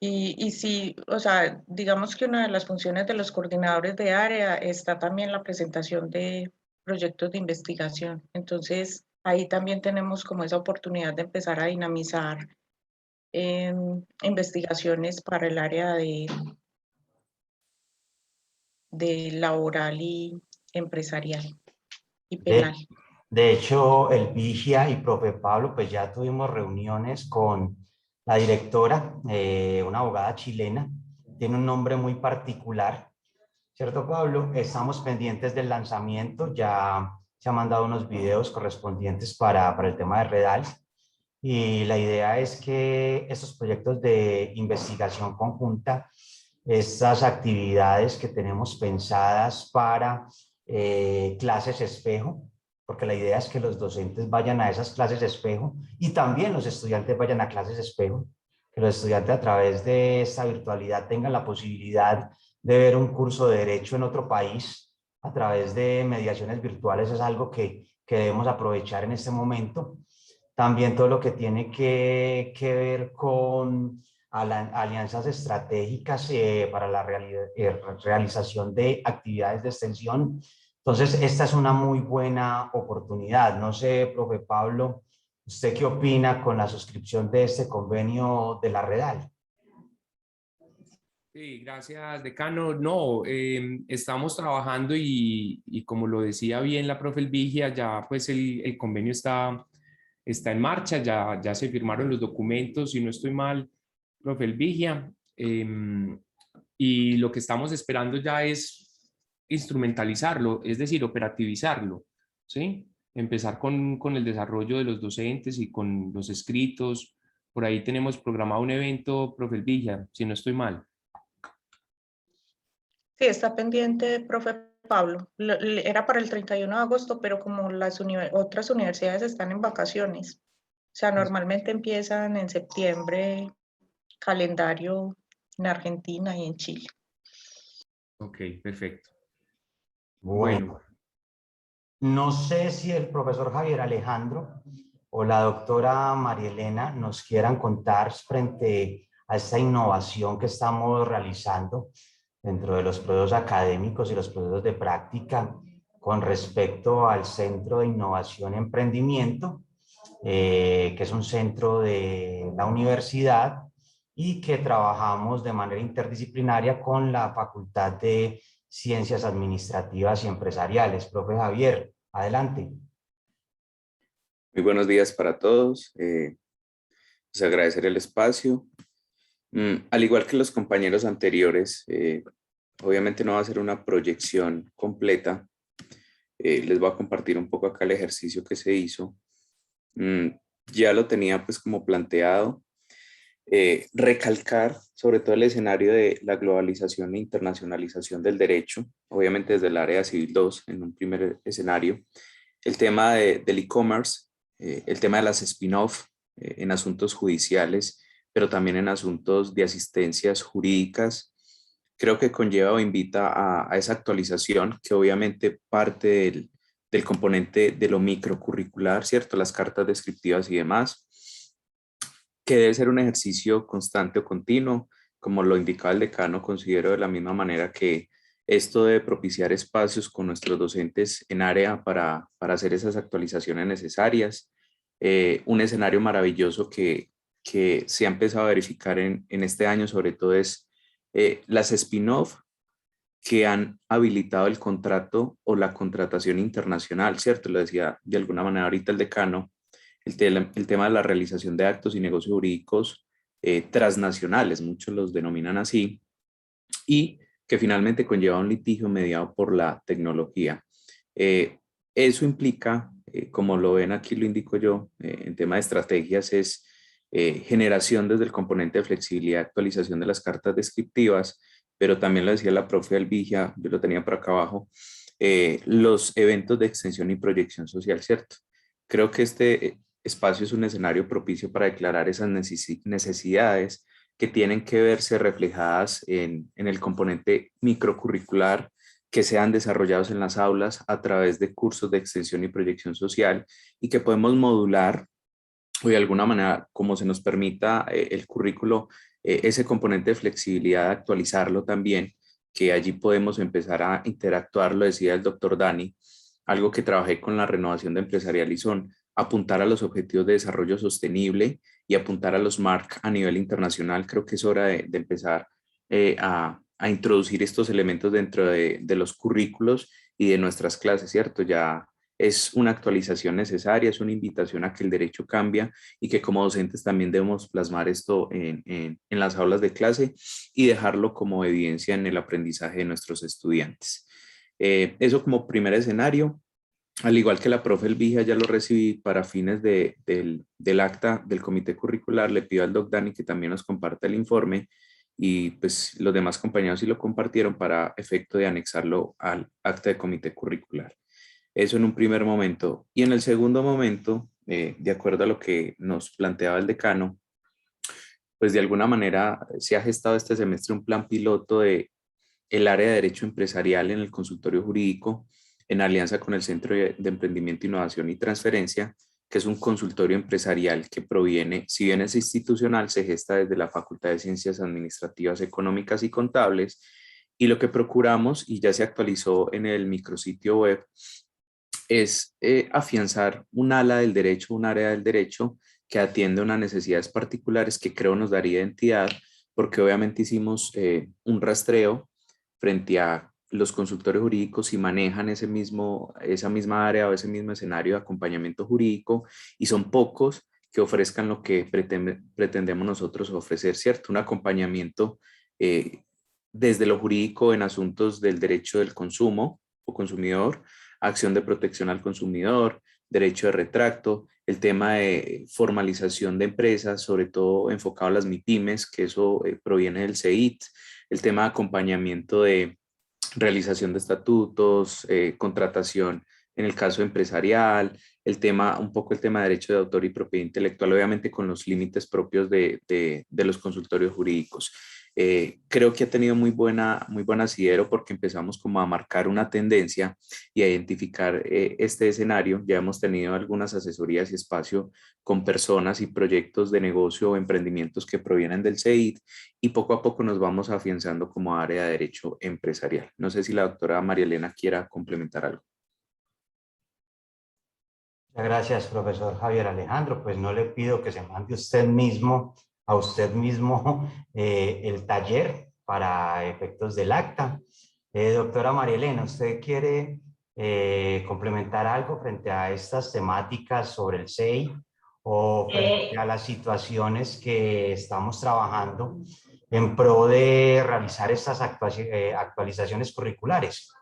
Y sí, o sea, digamos que una de las funciones de los coordinadores de área está también la presentación de proyectos de investigación. Entonces, ahí también tenemos como esa oportunidad de empezar a dinamizar investigaciones para el área de laboral y empresarial y penal. De hecho, el Vigia y profe Pablo, pues ya tuvimos reuniones con la directora, una abogada chilena, tiene un nombre muy particular, ¿cierto, Pablo? Estamos pendientes del lanzamiento, ya se han mandado unos videos correspondientes para el tema de Redal, y la idea es que estos proyectos de investigación conjunta, estas actividades que tenemos pensadas para clases espejo, porque la idea es que los docentes vayan a esas clases espejo y también los estudiantes vayan a clases espejo, que los estudiantes a través de esta virtualidad tengan la posibilidad de ver un curso de derecho en otro país a través de mediaciones virtuales. Es algo que debemos aprovechar en este momento. También todo lo que tiene que ver con alianzas estratégicas para la realización de actividades de extensión. Entonces, esta es una muy buena oportunidad. No sé, profe Pablo, ¿usted qué opina con la suscripción de este convenio de la Redal? Sí, gracias, decano. No, estamos trabajando y como lo decía bien la profe Elvigia, ya pues el convenio está en marcha, ya se firmaron los documentos, si no estoy mal, profe Elvigia. Y lo que estamos esperando ya es instrumentalizarlo, es decir, operativizarlo, ¿sí? Empezar con el desarrollo de los docentes y con los escritos. Por ahí tenemos programado un evento, profe Elvigia, si no estoy mal. Sí, está pendiente, profe Pablo. Era para el 31 de agosto, pero como las otras universidades están en vacaciones, o sea, normalmente empiezan en septiembre, calendario en Argentina y en Chile. Ok, perfecto. Bueno, no sé si el profesor Javier Alejandro o la doctora María Elena nos quieran contar frente a esta innovación que estamos realizando dentro de los procesos académicos y los procesos de práctica con respecto al Centro de Innovación y Emprendimiento, que es un centro de la universidad y que trabajamos de manera interdisciplinaria con la Facultad de Ciencias Administrativas y Empresariales. Profe Javier, adelante. Muy buenos días para todos. Pues agradecer el espacio. Al igual que los compañeros anteriores, obviamente no va a ser una proyección completa. Les voy a compartir un poco acá el ejercicio que se hizo. Ya lo tenía pues como planteado. Recalcar sobre todo el escenario de la globalización e internacionalización del derecho, obviamente desde el área civil 2 en un primer escenario, el tema del e-commerce, el tema de las spin-off en asuntos judiciales, pero también en asuntos de asistencias jurídicas, creo que conlleva o invita a esa actualización que obviamente parte del componente de lo microcurricular, ¿cierto? Las cartas descriptivas y demás, que debe ser un ejercicio constante o continuo. Como lo indicaba el decano, considero de la misma manera que esto debe propiciar espacios con nuestros docentes en área para hacer esas actualizaciones necesarias. Un escenario maravilloso que se ha empezado a verificar en este año sobre todo es las spin-off que han habilitado el contrato o la contratación internacional, ¿cierto? Lo decía de alguna manera ahorita el decano, el tema de la realización de actos y negocios jurídicos transnacionales, muchos los denominan así, y que finalmente conlleva un litigio mediado por la tecnología. Eso implica, como lo ven aquí, lo indico yo, en tema de estrategias, es generación desde el componente de flexibilidad, actualización de las cartas descriptivas, pero también lo decía la profe Alvigia, yo lo tenía por acá abajo, los eventos de extensión y proyección social, ¿cierto? Creo que este espacio es un escenario propicio para declarar esas necesidades que tienen que verse reflejadas en el componente microcurricular que sean desarrollados en las aulas a través de cursos de extensión y proyección social y que podemos modular o de alguna manera, como se nos permita el currículo, ese componente de flexibilidad, actualizarlo también, que allí podemos empezar a interactuar, lo decía el doctor Dani, algo que trabajé con la renovación de empresarial y son apuntar a los objetivos de desarrollo sostenible y apuntar a los MARC a nivel internacional. Creo que es hora de empezar a introducir estos elementos dentro de los currículos y de nuestras clases, ¿cierto? Ya es una actualización necesaria, es una invitación a que el derecho cambia y que como docentes también debemos plasmar esto en las aulas de clase y dejarlo como evidencia en el aprendizaje de nuestros estudiantes. Eso como primer escenario. Al igual que la profe Elvija, ya lo recibí para fines del acta del comité curricular, le pido al doc Dani que también nos comparta el informe y pues los demás compañeros sí lo compartieron para efecto de anexarlo al acta de comité curricular. Eso en un primer momento. Y en el segundo momento, de acuerdo a lo que nos planteaba el decano, pues de alguna manera se ha gestado este semestre un plan piloto de el área de derecho empresarial en el consultorio jurídico en alianza con el Centro de Emprendimiento, Innovación y Transferencia, que es un consultorio empresarial que proviene, si bien es institucional, se gesta desde la Facultad de Ciencias Administrativas, Económicas y Contables, y lo que procuramos, y ya se actualizó en el micrositio web, es afianzar un ala del derecho, un área del derecho que atiende unas necesidades particulares que creo nos daría identidad, porque obviamente hicimos un rastreo frente a los consultorios jurídicos y manejan esa misma área o ese mismo escenario de acompañamiento jurídico y son pocos que ofrezcan lo que pretendemos nosotros ofrecer, ¿cierto? Un acompañamiento desde lo jurídico en asuntos del derecho del consumo o consumidor, acción de protección al consumidor, derecho de retracto, el tema de formalización de empresas, sobre todo enfocado a las MIPYMES, que eso proviene del CEIT, el tema de acompañamiento de realización de estatutos, contratación en el caso empresarial, un poco el tema de derecho de autor y propiedad intelectual, obviamente con los límites propios de los consultorios jurídicos. Creo que ha tenido muy buen asidero porque empezamos como a marcar una tendencia y a identificar este escenario. Ya hemos tenido algunas asesorías y espacio con personas y proyectos de negocio o emprendimientos que provienen del CEID y poco a poco nos vamos afianzando como área de derecho empresarial. No sé si la doctora María Elena quiera complementar algo. Muchas gracias, profesor Javier Alejandro. Pues no le pido que se mande a usted mismo el taller para efectos del acta. Doctora María Elena, ¿usted quiere complementar algo frente a estas temáticas sobre el SEI o frente a las situaciones que estamos trabajando en pro de realizar estas actualizaciones curriculares?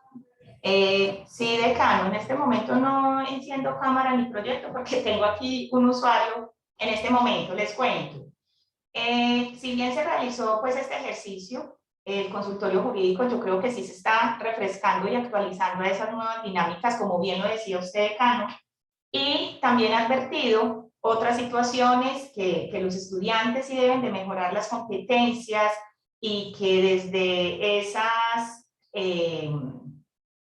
Sí, decano, en este momento no enciendo cámara ni proyecto porque tengo aquí un usuario en este momento, les cuento. Si bien se realizó pues este ejercicio, el consultorio jurídico yo creo que sí se está refrescando y actualizando a esas nuevas dinámicas, como bien lo decía usted, decano, y también ha advertido otras situaciones que los estudiantes sí deben de mejorar las competencias y que desde esas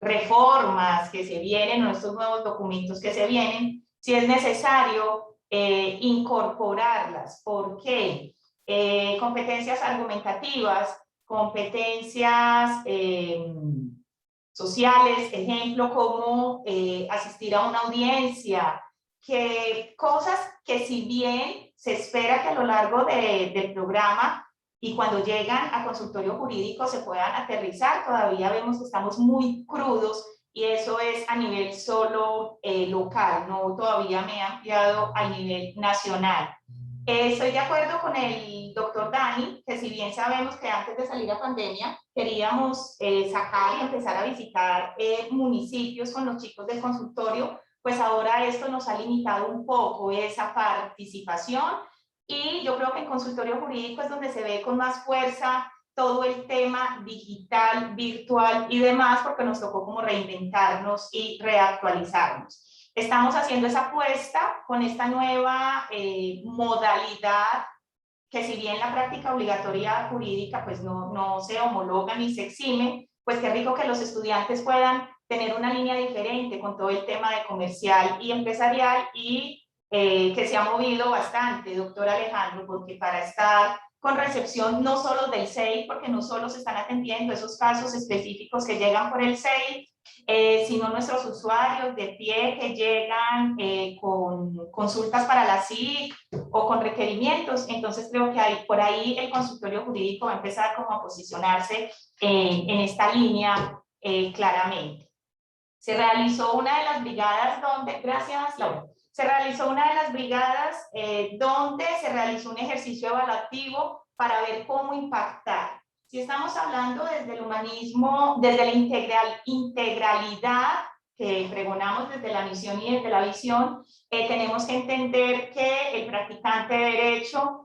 reformas que se vienen o estos nuevos documentos que se vienen, si es necesario incorporarlas. ¿Por qué? Competencias argumentativas, competencias sociales, ejemplo, como asistir a una audiencia, que cosas que si bien se espera que a lo largo del programa y cuando llegan a consultorio jurídico se puedan aterrizar, todavía vemos que estamos muy crudos y eso es a nivel solo local, no todavía me he ampliado al nivel nacional. Estoy de acuerdo con el doctor Dani, que si bien sabemos que antes de salir a pandemia queríamos sacar y empezar a visitar municipios con los chicos del consultorio, pues ahora esto nos ha limitado un poco esa participación. Y yo creo que en consultorio jurídico es donde se ve con más fuerza todo el tema digital, virtual y demás, porque nos tocó como reinventarnos y reactualizarnos. Estamos haciendo esa apuesta con esta nueva modalidad, que si bien la práctica obligatoria jurídica pues no se homologa ni se exime, pues qué rico que los estudiantes puedan tener una línea diferente con todo el tema de comercial y empresarial y que se ha movido bastante, doctor Alejandro, porque para estar con recepción no solo del SEI, porque no solo se están atendiendo esos casos específicos que llegan por el SEI, sino nuestros usuarios de pie que llegan con consultas para la SIC o con requerimientos. Entonces creo que por ahí el consultorio jurídico va a empezar como a posicionarse en esta línea claramente. Se realizó una de las brigadas donde, gracias Laura, se realizó una de las brigadas donde se realizó un ejercicio evaluativo para ver cómo impactar. Si estamos hablando desde el humanismo, desde la integralidad que pregonamos desde la misión y desde la visión, tenemos que entender que el practicante de derecho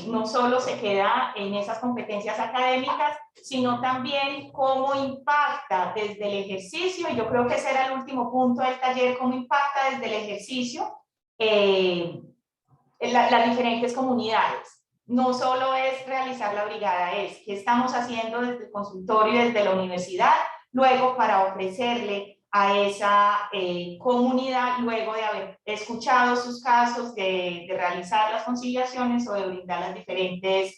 no solo se queda en esas competencias académicas, sino también cómo impacta desde el ejercicio, y yo creo que ese era el último punto del taller, cómo impacta desde el ejercicio las diferentes comunidades. No solo es realizar la brigada, es qué estamos haciendo desde el consultorio, desde la universidad, luego para ofrecerle a esa comunidad, luego de haber escuchado sus casos, de realizar las conciliaciones o de brindar las diferentes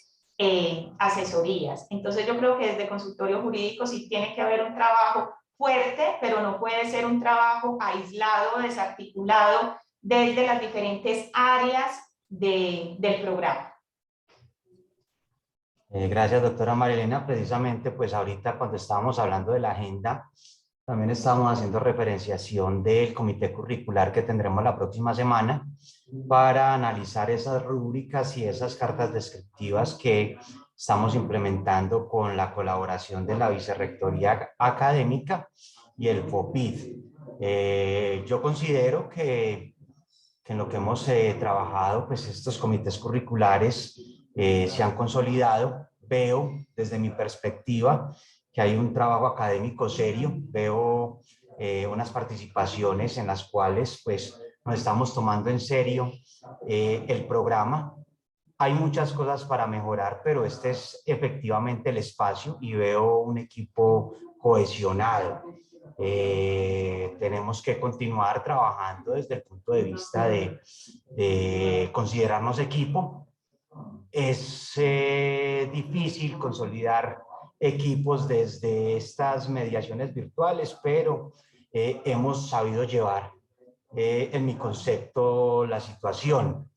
asesorías. Entonces yo creo que desde consultorio jurídico sí tiene que haber un trabajo fuerte, pero no puede ser un trabajo aislado, desarticulado desde las diferentes áreas del programa. Gracias, doctora Marilena. Precisamente, pues ahorita cuando estábamos hablando de la agenda, también estamos haciendo referenciación del comité curricular que tendremos la próxima semana para analizar esas rúbricas y esas cartas descriptivas que estamos implementando con la colaboración de la Vicerrectoría Académica y el FOPID. Yo considero que en lo que hemos trabajado, pues estos comités curriculares se han consolidado. Veo desde mi perspectiva que hay un trabajo académico serio, veo unas participaciones en las cuales pues nos estamos tomando en serio el programa. hay muchas cosas para mejorar, pero este es efectivamente el espacio y veo un equipo cohesionado. Tenemos que continuar trabajando desde el punto de vista de considerarnos equipo. Es difícil consolidar equipos desde estas mediaciones virtuales, pero hemos sabido llevar en mi concepto la situación.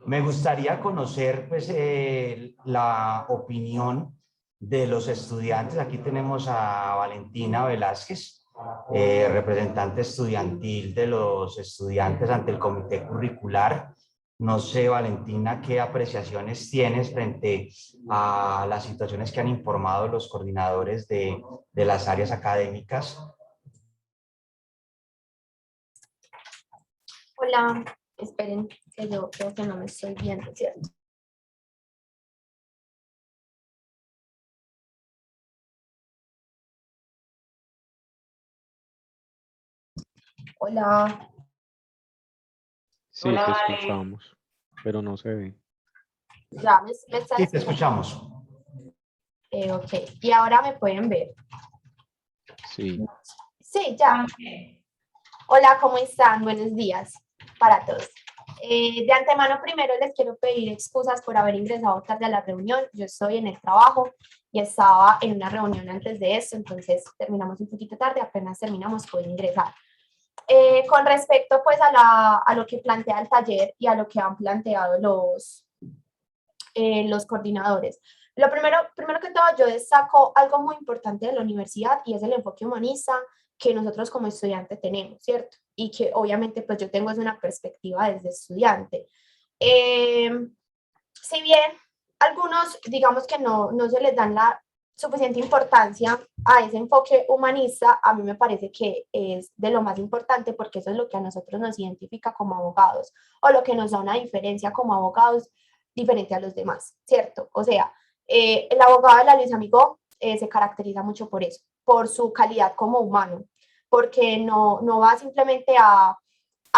Me gustaría conocer pues, la opinión de los estudiantes. Aquí tenemos a Valentina Velázquez, representante estudiantil de los estudiantes ante el comité curricular. No sé, Valentina, qué apreciaciones tienes frente a las situaciones que han informado los coordinadores de las áreas académicas. Hola, esperen, que yo creo que no me estoy viendo, ¿cierto? Hola. Sí, Hola, te Vale. escuchamos, pero no se ve. Ya me están Sí, te escuchamos. ok, y ahora me pueden ver. Sí. Sí, ya. Ok. Hola, ¿cómo están? Buenos días para todos. De antemano, primero les quiero pedir excusas por haber ingresado tarde a la reunión. Yo estoy en el trabajo y estaba en una reunión antes de esto, entonces terminamos un poquito tarde, apenas terminamos puedo ingresar. Con respecto pues a lo que plantea el taller y a lo que han planteado los coordinadores. Lo primero que todo, yo destaco algo muy importante de la universidad y es el enfoque humanista que nosotros como estudiantes tenemos, ¿cierto? Y que obviamente pues yo tengo es una perspectiva desde estudiante. Si bien algunos digamos que no se les dan la suficiente importancia a ese enfoque humanista, a mí me parece que es de lo más importante porque eso es lo que a nosotros nos identifica como abogados o lo que nos da una diferencia como abogados diferente a los demás, ¿cierto? O sea, el abogado de la Luis Amigó se caracteriza mucho por eso, por su calidad como humano, porque no va simplemente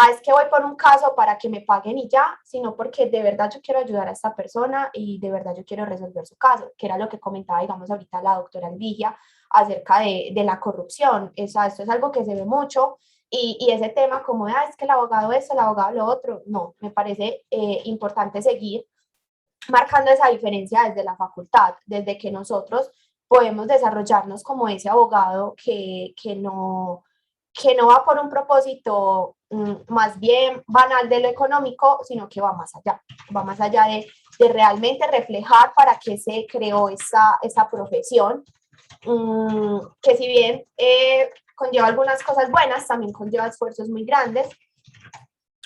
es que voy por un caso para que me paguen y ya, sino porque de verdad yo quiero ayudar a esta persona y de verdad yo quiero resolver su caso, que era lo que comentaba, digamos, ahorita la doctora Elvigia acerca de la corrupción. Esto es algo que se ve mucho y ese tema como de, es que el abogado eso, el abogado lo otro, no, me parece importante seguir marcando esa diferencia desde la facultad, desde que nosotros podemos desarrollarnos como ese abogado que no va por un propósito más bien banal de lo económico, sino que va más allá de realmente reflejar para qué se creó esa profesión, que si bien conlleva algunas cosas buenas, también conlleva esfuerzos muy grandes,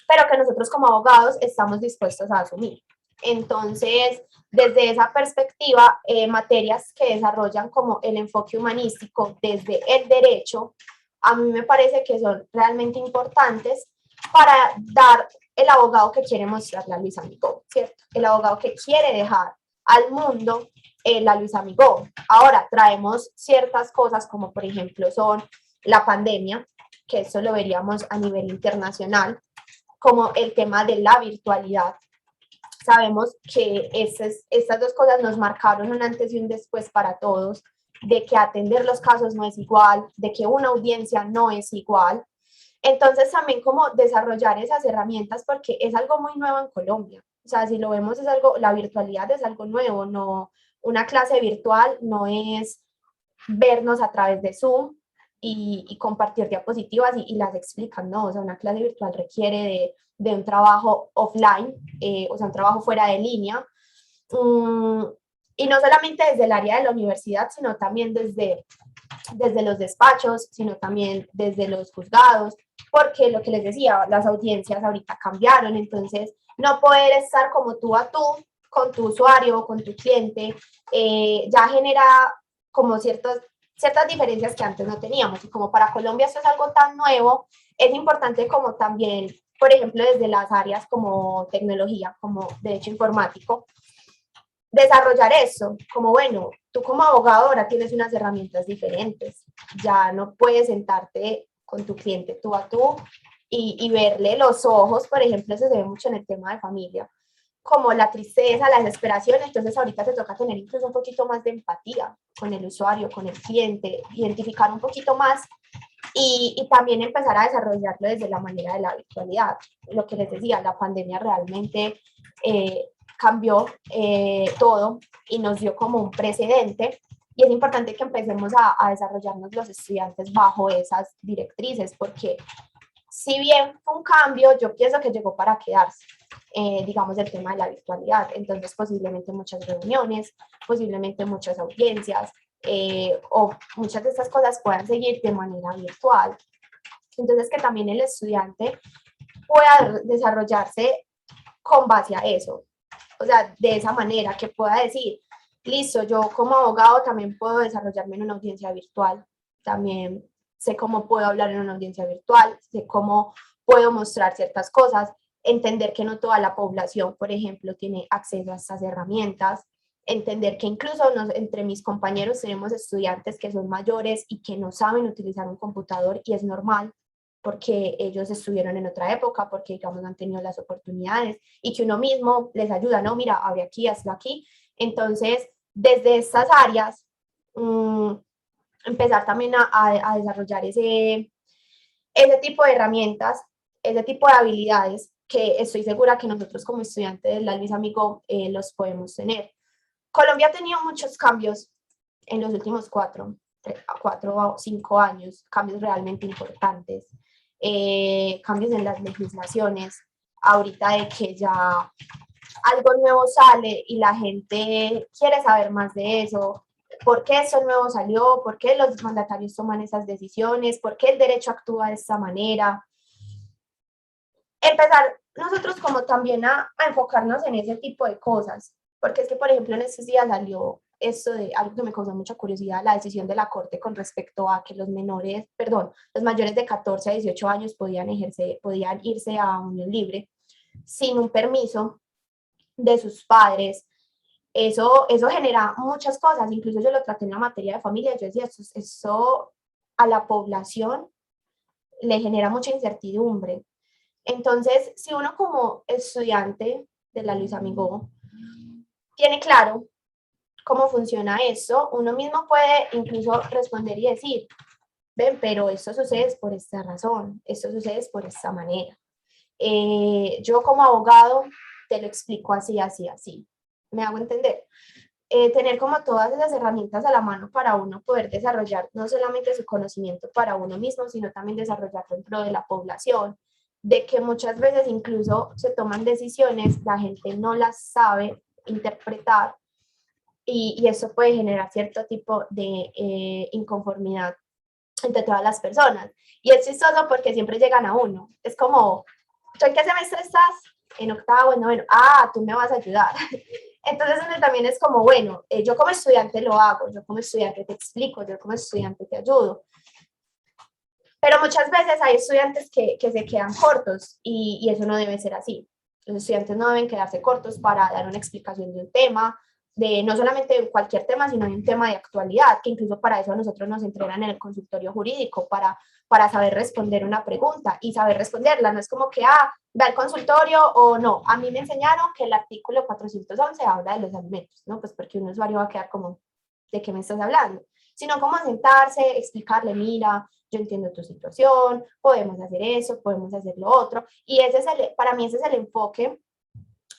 pero que nosotros como abogados estamos dispuestos a asumir. Entonces, desde esa perspectiva, materias que desarrollan como el enfoque humanístico desde el derecho, a mí me parece que son realmente importantes para dar el abogado que quiere mostrarle a Luis Amigó, ¿cierto? El abogado que quiere dejar al mundo la Luis Amigó. Ahora traemos ciertas cosas como por ejemplo son la pandemia, que eso lo veríamos a nivel internacional, como el tema de la virtualidad. Sabemos que estas dos cosas nos marcaron un antes y un después para todos, de que atender los casos no es igual, de que una audiencia no es igual. Entonces también como desarrollar esas herramientas porque es algo muy nuevo en Colombia. O sea, si lo vemos es algo, la virtualidad es algo nuevo, no, una clase virtual no es vernos a través de Zoom y compartir diapositivas y las explican, ¿no? O sea, una clase virtual requiere de un trabajo offline, o sea, un trabajo fuera de línea, y no solamente desde el área de la universidad, sino también desde los despachos, sino también desde los juzgados, porque lo que les decía, las audiencias ahorita cambiaron, entonces no poder estar como tú a tú con tu usuario, con tu cliente, ya genera como ciertas diferencias que antes no teníamos. Y como para Colombia esto es algo tan nuevo, es importante como también, por ejemplo, desde las áreas como tecnología, como derecho informático, desarrollar eso, como bueno, tú como abogado ahora tienes unas herramientas diferentes, ya no puedes sentarte con tu cliente tú a tú y verle los ojos, por ejemplo, eso se ve mucho en el tema de familia, como la tristeza, la desesperación, entonces ahorita te toca tener incluso un poquito más de empatía con el usuario, con el cliente, identificar un poquito más y también empezar a desarrollarlo desde la manera de la virtualidad. Lo que les decía, la pandemia realmente cambió todo y nos dio como un precedente y es importante que empecemos a desarrollarnos los estudiantes bajo esas directrices, porque si bien fue un cambio, yo pienso que llegó para quedarse, digamos, el tema de la virtualidad. Entonces, posiblemente muchas reuniones, posiblemente muchas audiencias, o muchas de estas cosas puedan seguir de manera virtual. Entonces, que también el estudiante pueda desarrollarse con base a eso. O sea, de esa manera, que pueda decir, listo, yo como abogado también puedo desarrollarme en una audiencia virtual, también sé cómo puedo hablar en una audiencia virtual, sé cómo puedo mostrar ciertas cosas, entender que no toda la población, por ejemplo, tiene acceso a estas herramientas, entender que incluso entre mis compañeros tenemos estudiantes que son mayores y que no saben utilizar un computador y es normal porque ellos estuvieron en otra época, porque digamos no han tenido las oportunidades y que uno mismo les ayuda, no, mira, abre aquí, hazlo aquí. Entonces, desde estas áreas, empezar también a desarrollar ese tipo de herramientas, ese tipo de habilidades que estoy segura que nosotros como estudiantes de la Luis Amigo los podemos tener. Colombia ha tenido muchos cambios en los últimos 4 o 5 años, cambios realmente importantes, cambios en las legislaciones, ahorita de que ya algo nuevo sale y la gente quiere saber más de eso, por qué eso nuevo salió, por qué los mandatarios toman esas decisiones, por qué el derecho actúa de esta manera. Empezar nosotros como también a enfocarnos en ese tipo de cosas, porque es que, por ejemplo, en estos días salió esto de algo que me causó mucha curiosidad, la decisión de la Corte con respecto a que los mayores de 14 a 18 años podían irse a unión libre sin un permiso de sus padres. Eso genera muchas cosas, incluso yo lo traté en la materia de familia, yo decía, eso a la población le genera mucha incertidumbre. Entonces, si uno como estudiante de la Luis Amigo tiene claro cómo funciona eso, uno mismo puede incluso responder y decir, ven, pero esto sucede por esta razón, esto sucede por esta manera. Yo como abogado te lo explico así, así, así. ¿Me hago entender? Tener como todas esas herramientas a la mano para uno poder desarrollar no solamente su conocimiento para uno mismo, sino también desarrollar dentro de la población, de que muchas veces incluso se toman decisiones, la gente no las sabe interpretar y eso puede generar cierto tipo de inconformidad entre todas las personas. Y es chistoso porque siempre llegan a uno. Es como, ¿tú en qué semestre estás? En octavo, en noveno. Ah, tú me vas a ayudar. Entonces también es como, bueno, yo como estudiante lo hago, yo como estudiante te explico, yo como estudiante te ayudo. Pero muchas veces hay estudiantes que se quedan cortos y eso no debe ser así. Los estudiantes no deben quedarse cortos para dar una explicación de un tema, de no solamente de cualquier tema, sino de un tema de actualidad, que incluso para eso a nosotros nos entrenan en el consultorio jurídico, para saber responder una pregunta y saber responderla. No es como que, ve al consultorio o no. A mí me enseñaron que el artículo 411 habla de los alimentos, ¿no? Pues porque un usuario va a quedar como, ¿de qué me estás hablando? Sino como sentarse, explicarle, mira, yo entiendo tu situación, podemos hacer eso, podemos hacer lo otro. Y para mí ese es el enfoque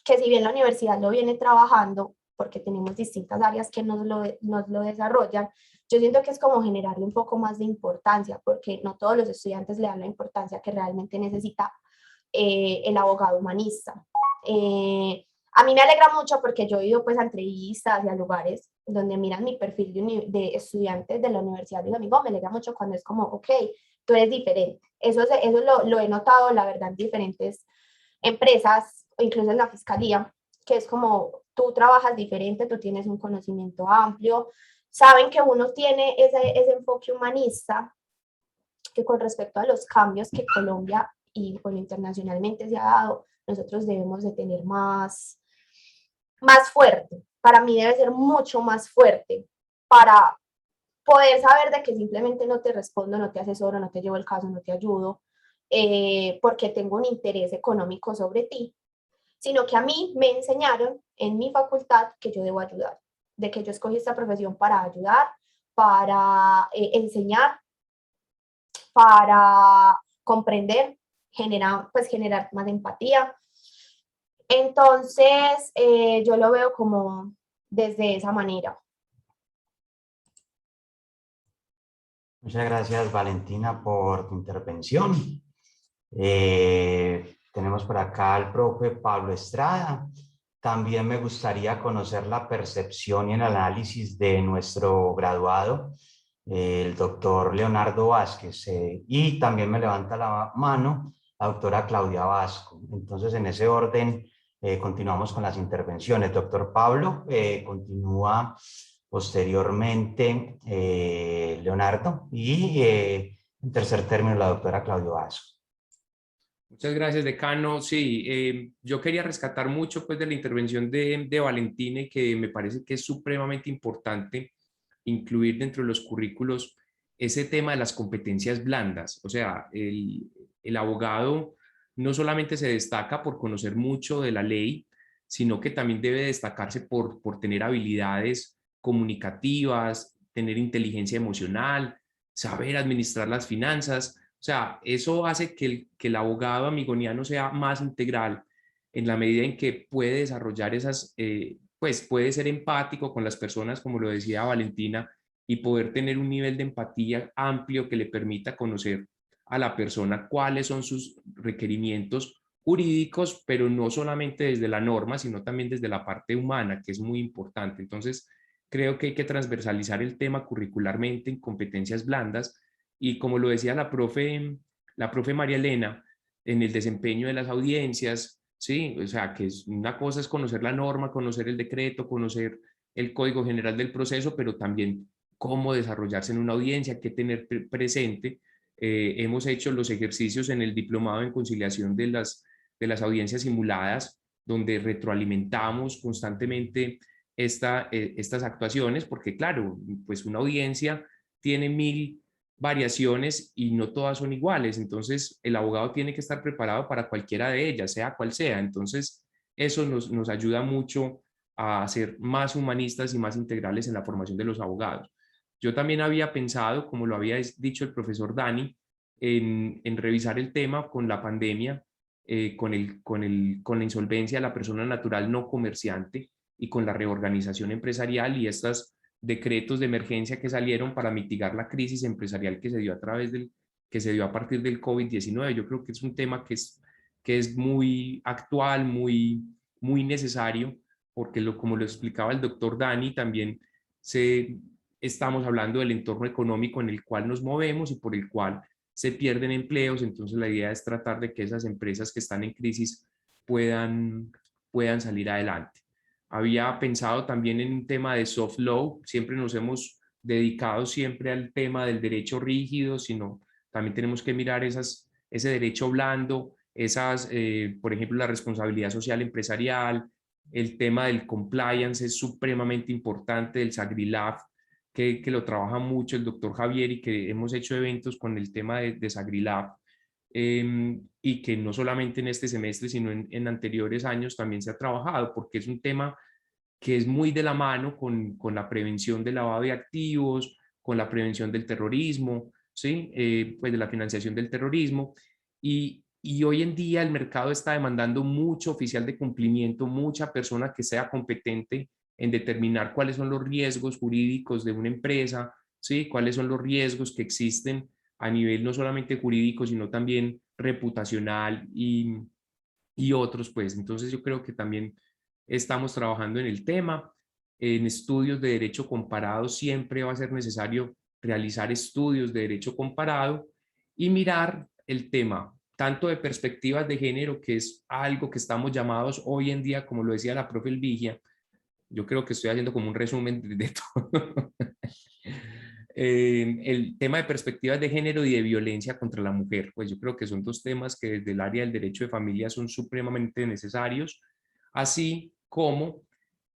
que si bien la universidad lo viene trabajando, porque tenemos distintas áreas que nos lo desarrollan, yo siento que es como generarle un poco más de importancia, porque no todos los estudiantes le dan la importancia que realmente necesita el abogado humanista. A mí me alegra mucho porque yo he ido pues a entrevistas y a lugares donde miran mi perfil de estudiantes de la Universidad de Amigo, me alegra mucho cuando es como, ok, tú eres diferente. Eso lo he notado, la verdad, en diferentes empresas, o incluso en la fiscalía, que es como, tú trabajas diferente, tú tienes un conocimiento amplio, saben que uno tiene ese enfoque humanista, que con respecto a los cambios que Colombia y bueno, internacionalmente se ha dado, nosotros debemos de tener más fuerte. Para mí debe ser mucho más fuerte para poder saber de que simplemente no te respondo, no te asesoro, no te llevo el caso, no te ayudo, porque tengo un interés económico sobre ti, sino que a mí me enseñaron en mi facultad que yo debo ayudar, de que yo escogí esta profesión para ayudar, para enseñar, para comprender, generar más empatía. Entonces, yo lo veo como desde esa manera. Muchas gracias, Valentina, por tu intervención. Tenemos por acá al profe Pablo Estrada. También me gustaría conocer la percepción y el análisis de nuestro graduado, el doctor Leonardo Vázquez. Y también me levanta la mano la doctora Claudia Vasco. Entonces, en ese orden, continuamos con las intervenciones. Doctor Pablo, continúa posteriormente Leonardo y en tercer término la doctora Claudia Vasco. Muchas gracias, decano. Sí, yo quería rescatar mucho pues, de la intervención de Valentina y que me parece que es supremamente importante incluir dentro de los currículos ese tema de las competencias blandas. O sea, el abogado no solamente se destaca por conocer mucho de la ley, sino que también debe destacarse por tener habilidades comunicativas, tener inteligencia emocional, saber administrar las finanzas. O sea, eso hace que el abogado amigoniano sea más integral en la medida en que puede desarrollar esas, pues puede ser empático con las personas, como lo decía Valentina, y poder tener un nivel de empatía amplio que le permita conocer a la persona cuáles son sus requerimientos jurídicos, pero no solamente desde la norma, sino también desde la parte humana, que es muy importante. Entonces, creo que hay que transversalizar el tema curricularmente en competencias blandas y como lo decía la profe María Elena, en el desempeño de las audiencias, ¿sí? O sea, que es, una cosa es conocer la norma, conocer el decreto, conocer el Código General del Proceso, pero también cómo desarrollarse en una audiencia, qué tener presente. Hemos hecho los ejercicios en el diplomado en conciliación de las audiencias simuladas, donde retroalimentamos constantemente estas actuaciones, porque claro, pues una audiencia tiene 1000 variaciones y no todas son iguales, entonces el abogado tiene que estar preparado para cualquiera de ellas, sea cual sea. Entonces eso nos ayuda mucho a ser más humanistas y más integrales en la formación de los abogados. Yo también había pensado, como lo había dicho el profesor Dani, en revisar el tema con la pandemia, con la insolvencia de la persona natural no comerciante y con la reorganización empresarial y estos decretos de emergencia que salieron para mitigar la crisis empresarial que se dio a partir del COVID-19. Yo creo que es un tema que es muy actual, muy necesario, porque como lo explicaba el doctor Dani, también estamos hablando del entorno económico en el cual nos movemos y por el cual se pierden empleos. Entonces la idea es tratar de que esas empresas que están en crisis puedan salir adelante. Había pensado también en un tema de soft law. Siempre nos hemos dedicado siempre al tema del derecho rígido, sino también tenemos que mirar ese derecho blando, por ejemplo, la responsabilidad social empresarial, el tema del compliance es supremamente importante, del SAGRILAF, que lo trabaja mucho el doctor Javier y que hemos hecho eventos con el tema de SAGRILAF, y que no solamente en este semestre, sino en anteriores años también se ha trabajado, porque es un tema que es muy de la mano con la prevención del lavado de activos, con la prevención del terrorismo, ¿sí? Pues de la financiación del terrorismo. Y hoy en día el mercado está demandando mucho oficial de cumplimiento, mucha persona que sea competente en determinar cuáles son los riesgos jurídicos de una empresa, ¿sí? Cuáles son los riesgos que existen a nivel no solamente jurídico, sino también reputacional y otros, pues. Entonces yo creo que también estamos trabajando en el tema. En estudios de derecho comparado siempre va a ser necesario realizar estudios de derecho comparado y mirar el tema tanto de perspectivas de género, que es algo que estamos llamados hoy en día, como lo decía la profe Elvigia. Yo creo que estoy haciendo como un resumen de todo. El tema de perspectivas de género y de violencia contra la mujer, pues yo creo que son dos temas que desde el área del derecho de familia son supremamente necesarios, así como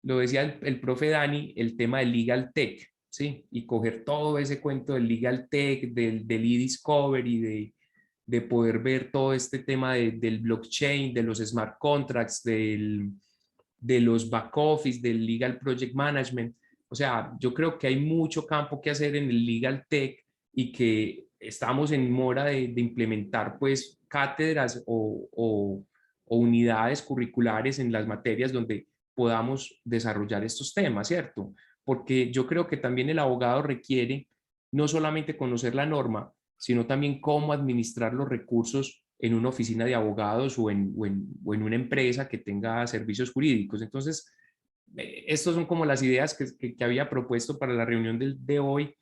lo decía el profe Dani, el tema del legal tech, ¿sí? Y coger todo ese cuento del legal tech, del e-discovery, de poder ver todo este tema del blockchain, de los smart contracts, de los back office, del legal project management. O sea, yo creo que hay mucho campo que hacer en el legal tech y que estamos en mora de implementar pues cátedras o unidades curriculares en las materias donde podamos desarrollar estos temas, ¿cierto? Porque yo creo que también el abogado requiere no solamente conocer la norma, sino también cómo administrar los recursos en una oficina de abogados o en una empresa que tenga servicios jurídicos. Entonces, estas son como las ideas que había propuesto para la reunión de hoy,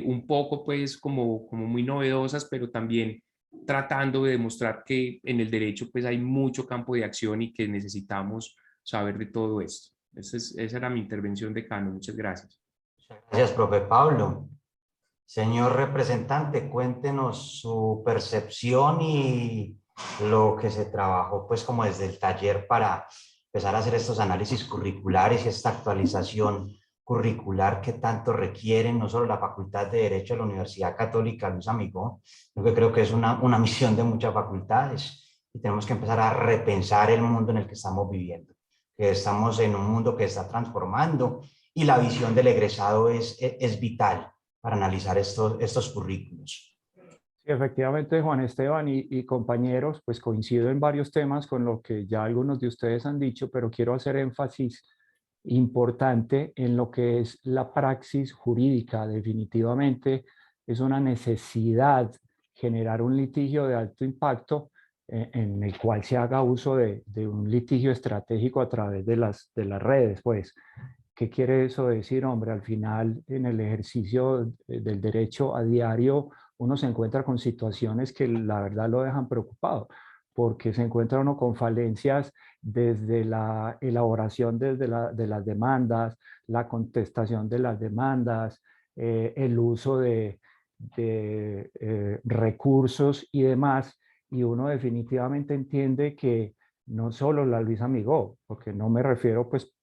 un poco pues como muy novedosas, pero también tratando de demostrar que en el derecho pues hay mucho campo de acción y que necesitamos saber de todo esto. Esa era mi intervención, decano. Muchas gracias. Gracias, profe Pablo. Señor representante, cuéntenos su percepción y lo que se trabajó pues como desde el taller para empezar a hacer estos análisis curriculares y esta actualización curricular que tanto requieren no solo la Facultad de Derecho de la Universidad Católica Luis Amigó, sino que creo que es una misión de muchas facultades y tenemos que empezar a repensar el mundo en el que estamos viviendo, que estamos en un mundo que está transformando y la visión del egresado es vital para analizar estos currículos. Sí, efectivamente, Juan Esteban y compañeros, pues coincido en varios temas con lo que ya algunos de ustedes han dicho, pero quiero hacer énfasis importante en lo que es la praxis jurídica. Definitivamente es una necesidad generar un litigio de alto impacto en el cual se haga uso de un litigio estratégico a través de las redes, pues. ¿Qué quiere eso decir, hombre? Al final, en el ejercicio del derecho a diario, uno se encuentra con situaciones que la verdad lo dejan preocupado, porque se encuentra uno con falencias desde la elaboración de las demandas, la contestación de las demandas, el uso de recursos y demás, y uno definitivamente entiende que no solo la Luis Amigó, porque no me refiero pues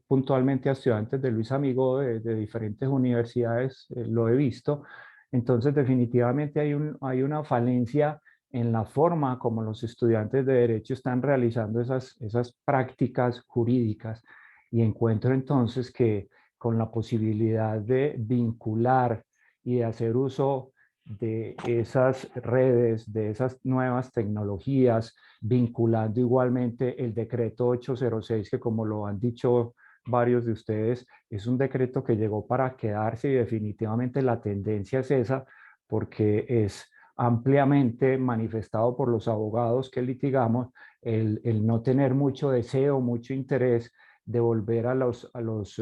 puntualmente a estudiantes de Luis Amigó de diferentes universidades, lo he visto. Entonces definitivamente hay una falencia en la forma como los estudiantes de Derecho están realizando esas prácticas jurídicas, y encuentro entonces que con la posibilidad de vincular y de hacer uso de esas redes, de esas nuevas tecnologías, vinculando igualmente el decreto 806, que como lo han dicho varios de ustedes, es un decreto que llegó para quedarse y definitivamente la tendencia es esa, porque es ampliamente manifestado por los abogados que litigamos el no tener mucho deseo, mucho interés de volver a los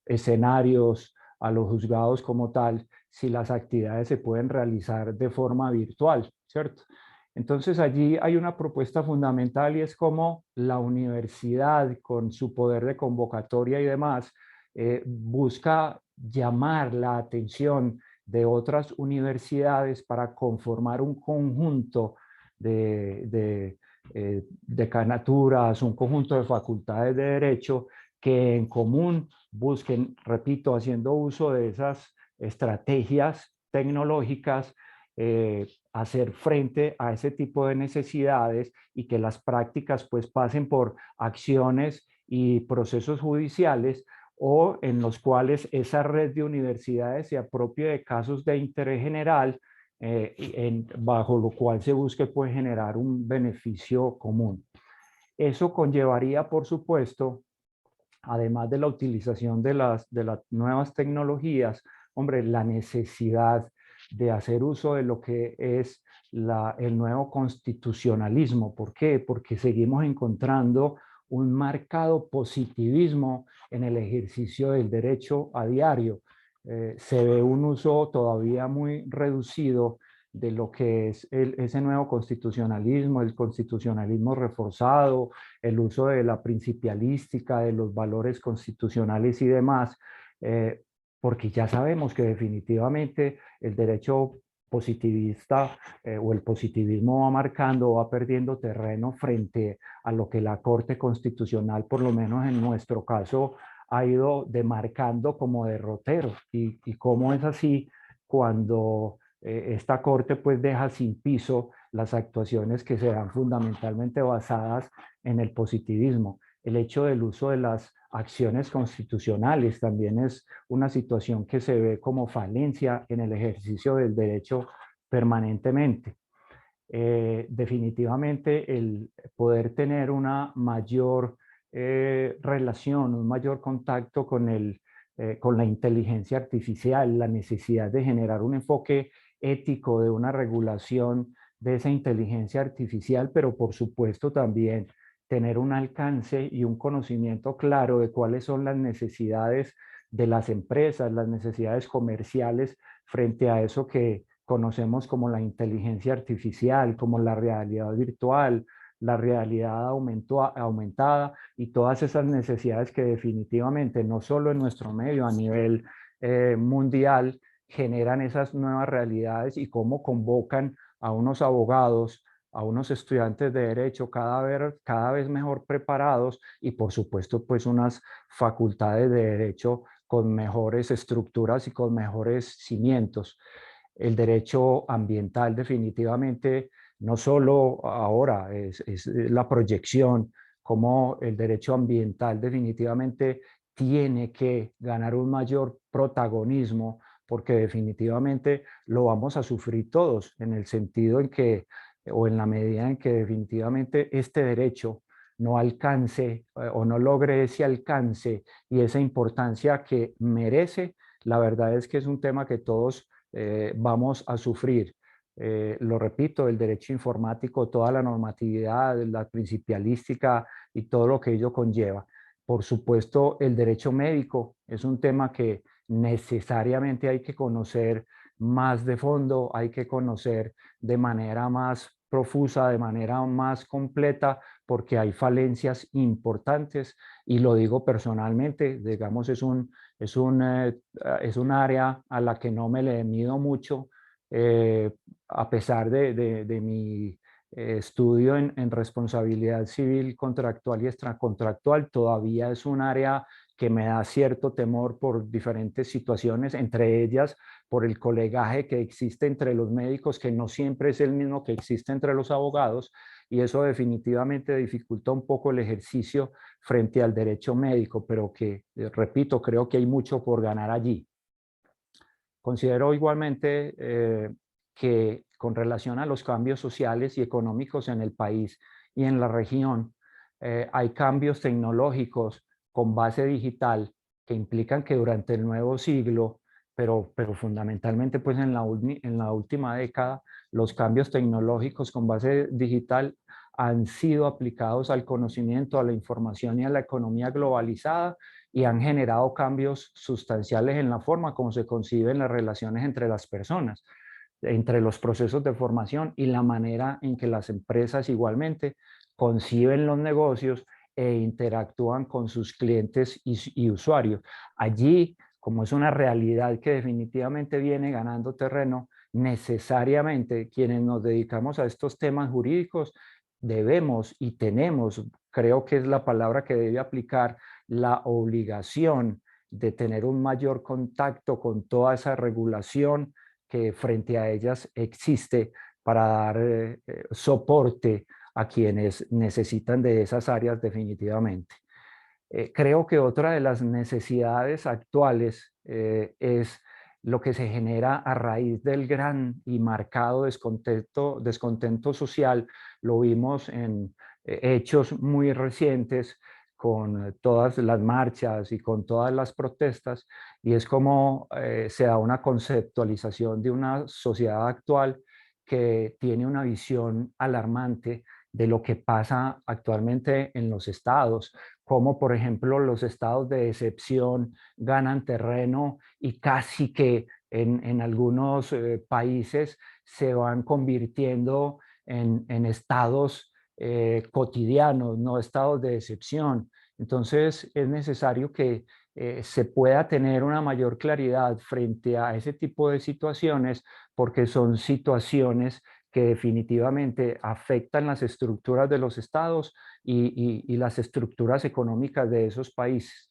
escenarios, a los juzgados como tal, si las actividades se pueden realizar de forma virtual, ¿cierto? Entonces allí hay una propuesta fundamental y es cómo la universidad, con su poder de convocatoria y demás, busca llamar la atención de otras universidades para conformar un conjunto de decanaturas, un conjunto de facultades de derecho que en común busquen, repito, haciendo uso de esas estrategias tecnológicas, hacer frente a ese tipo de necesidades y que las prácticas pues pasen por acciones y procesos judiciales o en los cuales esa red de universidades se apropie de casos de interés general, bajo lo cual se busque pues generar un beneficio común. Eso conllevaría, por supuesto, además de la utilización de las nuevas tecnologías, hombre, la necesidad de hacer uso de lo que es el nuevo constitucionalismo. ¿Por qué? Porque seguimos encontrando un marcado positivismo en el ejercicio del derecho a diario. Se ve un uso todavía muy reducido de lo que es ese nuevo constitucionalismo, el constitucionalismo reforzado, el uso de la principialística, de los valores constitucionales y demás, porque ya sabemos que definitivamente el derecho positivista o el positivismo va marcando, va perdiendo terreno frente a lo que la Corte Constitucional, por lo menos en nuestro caso, ha ido demarcando como derrotero. Y cómo es así cuando esta Corte pues deja sin piso las actuaciones que serán fundamentalmente basadas en el positivismo. El hecho del uso de las acciones constitucionales también es una situación que se ve como falencia en el ejercicio del derecho permanentemente. Definitivamente el poder tener una mayor relación, un mayor contacto con la inteligencia artificial, la necesidad de generar un enfoque ético de una regulación de esa inteligencia artificial, pero por supuesto también tener un alcance y un conocimiento claro de cuáles son las necesidades de las empresas, las necesidades comerciales frente a eso que conocemos como la inteligencia artificial, como la realidad virtual, la realidad aumentada y todas esas necesidades que definitivamente no solo en nuestro medio, a nivel mundial, generan esas nuevas realidades y cómo convocan a unos abogados, a unos estudiantes de derecho cada vez mejor preparados y por supuesto pues unas facultades de derecho con mejores estructuras y con mejores cimientos. El derecho ambiental definitivamente no solo ahora es la proyección, como el derecho ambiental definitivamente tiene que ganar un mayor protagonismo porque definitivamente lo vamos a sufrir todos en el sentido en que o en la medida en que definitivamente este derecho no alcance o no logre ese alcance y esa importancia que merece, la verdad es que es un tema que todos vamos a sufrir. Lo repito, el derecho informático, toda la normatividad, la principialística y todo lo que ello conlleva. Por supuesto, el derecho médico es un tema que necesariamente hay que conocer más de fondo, hay que conocer de manera más profusa, de manera más completa, porque hay falencias importantes y lo digo personalmente, digamos, es un área a la que no me le mido mucho, a pesar de mi estudio en responsabilidad civil contractual y extracontractual, todavía es un área que me da cierto temor por diferentes situaciones, entre ellas por el colegaje que existe entre los médicos, que no siempre es el mismo que existe entre los abogados, y eso definitivamente dificulta un poco el ejercicio frente al derecho médico, pero que, repito, creo que hay mucho por ganar allí. Considero igualmente que con relación a los cambios sociales y económicos en el país y en la región, hay cambios tecnológicos con base digital que implican que durante el nuevo siglo, pero fundamentalmente pues en la última década, los cambios tecnológicos con base digital han sido aplicados al conocimiento, a la información y a la economía globalizada y han generado cambios sustanciales en la forma como se conciben las relaciones entre las personas, entre los procesos de formación y la manera en que las empresas igualmente conciben los negocios e interactúan con sus clientes y usuarios. Allí, como es una realidad que definitivamente viene ganando terreno, necesariamente quienes nos dedicamos a estos temas jurídicos debemos y tenemos, creo que es la palabra que debe aplicar, la obligación de tener un mayor contacto con toda esa regulación que frente a ellas existe para dar soporte a quienes necesitan de esas áreas definitivamente. Creo que otra de las necesidades actuales es lo que se genera a raíz del gran y marcado descontento social. Lo vimos en hechos muy recientes con todas las marchas y con todas las protestas, y es como se da una conceptualización de una sociedad actual que tiene una visión alarmante de lo que pasa actualmente en los estados, como por ejemplo los estados de excepción ganan terreno y casi que en algunos países se van convirtiendo en estados cotidianos, no estados de excepción. Entonces es necesario que se pueda tener una mayor claridad frente a ese tipo de situaciones, porque son situaciones que definitivamente afectan las estructuras de los estados y las estructuras económicas de esos países.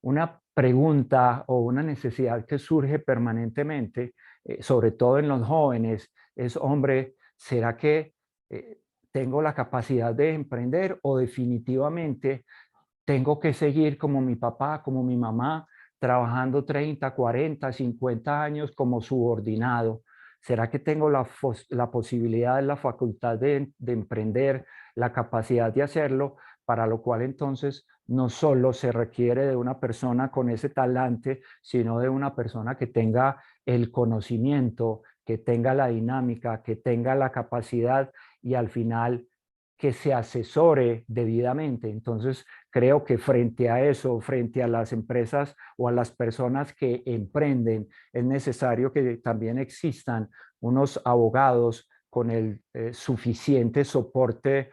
Una pregunta o una necesidad que surge permanentemente, sobre todo en los jóvenes, es, hombre, ¿será que ¿tengo la capacidad de emprender o definitivamente tengo que seguir como mi papá, como mi mamá, trabajando 30, 40, 50 años como subordinado? ¿Será que tengo la posibilidad, la facultad de emprender, la capacidad de hacerlo? Para lo cual entonces no solo se requiere de una persona con ese talante, sino de una persona que tenga el conocimiento, que tenga la dinámica, que tenga la capacidad y al final que se asesore debidamente. Entonces, creo que frente a eso, frente a las empresas o a las personas que emprenden, es necesario que también existan unos abogados con el suficiente soporte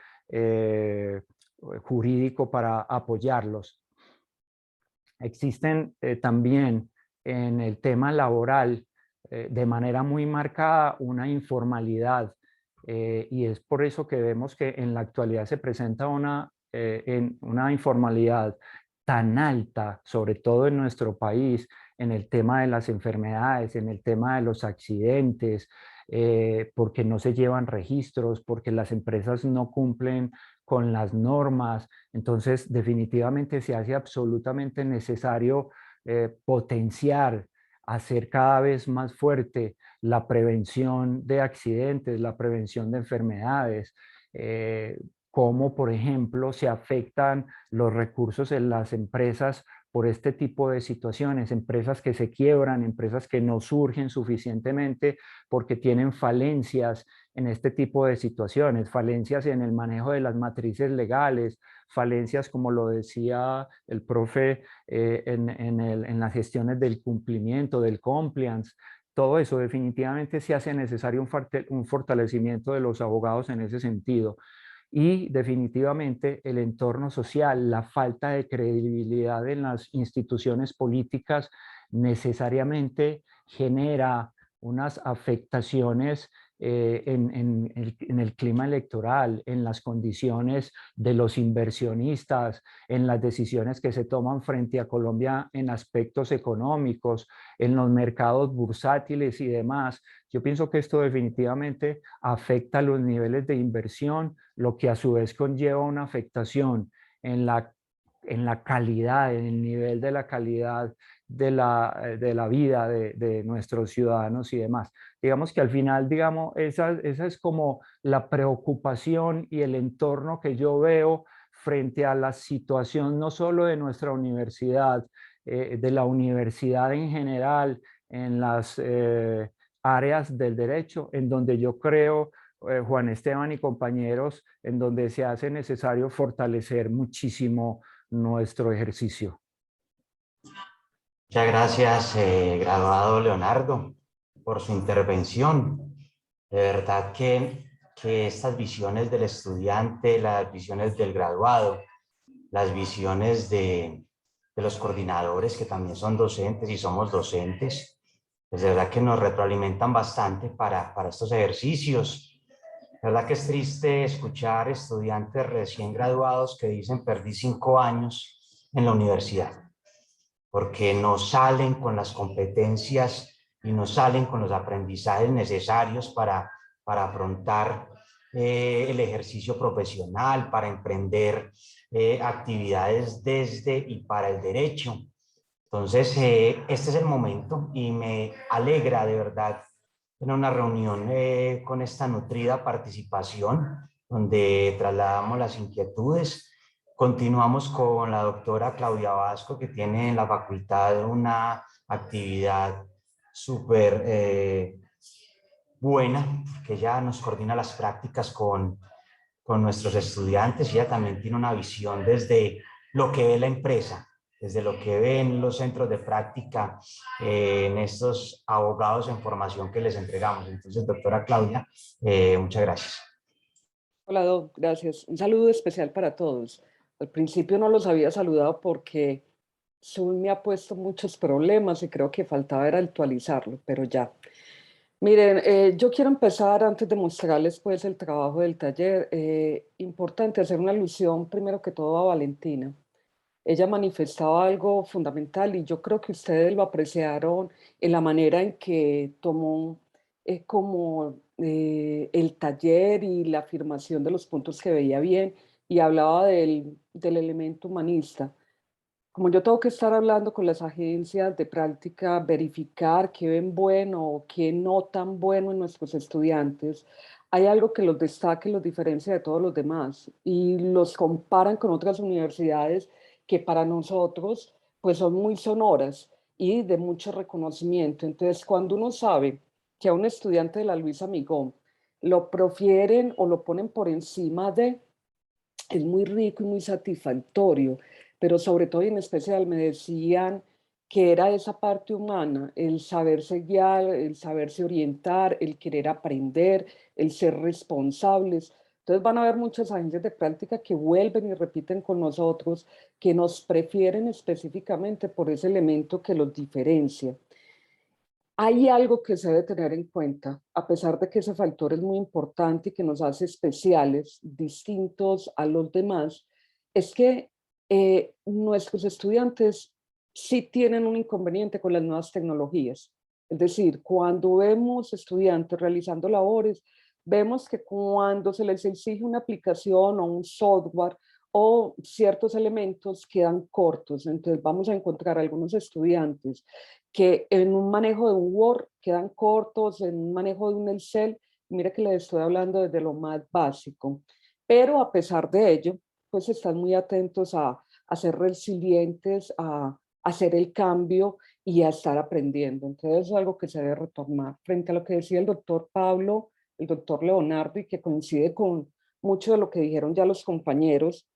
jurídico para apoyarlos. Existen también en el tema laboral de manera muy marcada una informalidad y es por eso que vemos que en la actualidad se presenta una informalidad tan alta, sobre todo en nuestro país, en el tema de las enfermedades, en el tema de los accidentes, porque no se llevan registros, porque las empresas no cumplen con las normas. Entonces, definitivamente se hace absolutamente necesario potenciar, hacer cada vez más fuerte la prevención de accidentes, la prevención de enfermedades, cómo, por ejemplo, se afectan los recursos en las empresas por este tipo de situaciones, empresas que se quiebran, empresas que no surgen suficientemente porque tienen falencias en este tipo de situaciones, falencias en el manejo de las matrices legales, falencias, como lo decía el profe, en las gestiones del cumplimiento, del compliance. Todo eso definitivamente se hace necesario un fortalecimiento de los abogados en ese sentido. Y definitivamente el entorno social, la falta de credibilidad en las instituciones políticas necesariamente genera unas afectaciones en el clima electoral, en las condiciones de los inversionistas, en las decisiones que se toman frente a Colombia en aspectos económicos, en los mercados bursátiles y demás. Yo pienso que esto definitivamente afecta los niveles de inversión, lo que a su vez conlleva una afectación en la calidad, en el nivel de la calidad de la vida de nuestros ciudadanos y demás. Digamos que al final, digamos, esa es como la preocupación y el entorno que yo veo frente a la situación no solo de nuestra universidad, de la universidad en general, en las áreas del derecho, en donde yo creo, Juan Esteban y compañeros, en donde se hace necesario fortalecer muchísimo nuestro ejercicio. Muchas gracias, graduado Leonardo, por su intervención. De verdad que estas visiones del estudiante, las visiones del graduado, las visiones de los coordinadores que también son docentes y somos docentes, pues de verdad que nos retroalimentan bastante para estos ejercicios. De verdad que es triste escuchar estudiantes recién graduados que dicen perdí 5 años en la universidad, porque no salen con las competencias y no salen con los aprendizajes necesarios para afrontar el ejercicio profesional, para emprender actividades desde y para el derecho. Entonces, este es el momento y me alegra de verdad tener una reunión con esta nutrida participación, donde trasladamos las inquietudes. Continuamos con la doctora Claudia Vasco, que tiene en la facultad una actividad súper buena, que ya nos coordina las prácticas con nuestros estudiantes. Ella también tiene una visión desde lo que ve la empresa, desde lo que ven los centros de práctica en estos abogados en formación que les entregamos. Entonces, doctora Claudia, muchas gracias. Hola, Doc, gracias. Un saludo especial para todos. Al principio no los había saludado porque Zoom me ha puesto muchos problemas y creo que faltaba era actualizarlo, pero ya. Miren, yo quiero empezar antes de mostrarles pues el trabajo del taller. Importante hacer una alusión primero que todo a Valentina. Ella manifestaba algo fundamental y yo creo que ustedes lo apreciaron en la manera en que tomó como el taller y la afirmación de los puntos que veía bien y hablaba del elemento humanista. Como yo tengo que estar hablando con las agencias de práctica, verificar qué ven bueno o qué no tan bueno en nuestros estudiantes, hay algo que los destaca y los diferencia de todos los demás y los comparan con otras universidades que para nosotros pues son muy sonoras y de mucho reconocimiento. Entonces, cuando uno sabe que a un estudiante de la Luisa Migón lo profieren o lo ponen por encima de, es muy rico y muy satisfactorio, pero sobre todo y en especial me decían que era esa parte humana, el saberse guiar, el saberse orientar, el querer aprender, el ser responsables. Entonces van a haber muchas agencias de práctica que vuelven y repiten con nosotros, que nos prefieren específicamente por ese elemento que los diferencia. Hay algo que se debe tener en cuenta, a pesar de que ese factor es muy importante y que nos hace especiales, distintos a los demás, es que nuestros estudiantes sí tienen un inconveniente con las nuevas tecnologías. Es decir, cuando vemos estudiantes realizando labores, vemos que cuando se les exige una aplicación o un software o ciertos elementos quedan cortos. Entonces vamos a encontrar algunos estudiantes que en un manejo de un Word quedan cortos, en un manejo de un Excel, mira que les estoy hablando desde lo más básico, pero a pesar de ello, pues están muy atentos a ser resilientes, a hacer el cambio y a estar aprendiendo. Entonces es algo que se debe retomar. Frente a lo que decía el doctor Pablo, el doctor Leonardo, y que coincide con mucho de lo que dijeron ya los compañeros,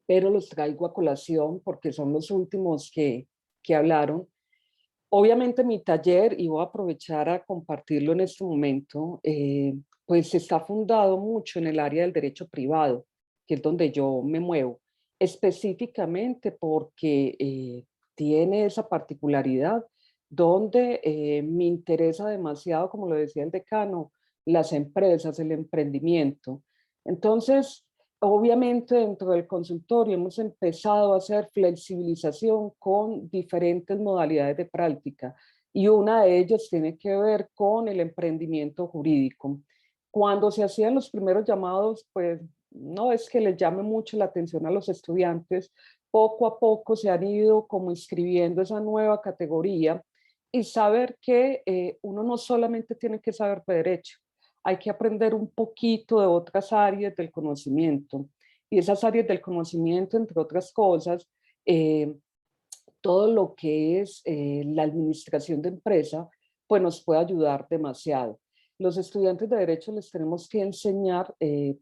pero los traigo a colación porque son los últimos que hablaron. Obviamente mi taller, y voy a aprovechar a compartirlo en este momento, pues está fundado mucho en el área del derecho privado, que es donde yo me muevo, específicamente porque tiene esa particularidad donde me interesa demasiado, como lo decía el decano, las empresas, el emprendimiento. Entonces, obviamente dentro del consultorio hemos empezado a hacer flexibilización con diferentes modalidades de práctica y una de ellas tiene que ver con el emprendimiento jurídico. Cuando se hacían los primeros llamados, pues no es que les llame mucho la atención a los estudiantes, poco a poco se han ido como inscribiendo esa nueva categoría y saber que uno no solamente tiene que saber de derecho, hay que aprender un poquito de otras áreas del conocimiento. Y esas áreas del conocimiento, entre otras cosas, todo lo que es la administración de empresa, pues nos puede ayudar demasiado. Los estudiantes de Derecho les tenemos que enseñar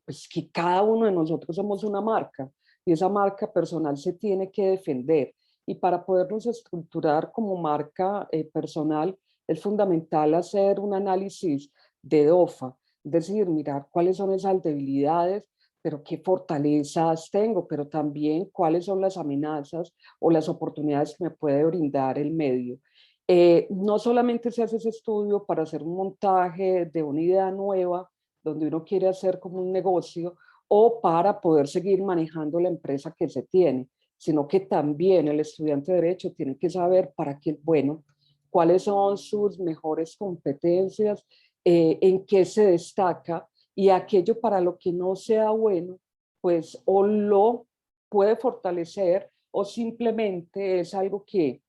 pues que cada uno de nosotros somos una marca y esa marca personal se tiene que defender. Y para podernos estructurar como marca personal, es fundamental hacer un análisis de DOFA, es decir, mirar cuáles son esas debilidades, pero qué fortalezas tengo, pero también cuáles son las amenazas o las oportunidades que me puede brindar el medio. No solamente se hace ese estudio para hacer un montaje de una idea nueva, donde uno quiere hacer como un negocio, o para poder seguir manejando la empresa que se tiene, sino que también el estudiante de Derecho tiene que saber para qué es bueno, cuáles son sus mejores competencias, en qué se destaca y aquello para lo que no sea bueno, pues o lo puede fortalecer o simplemente es algo que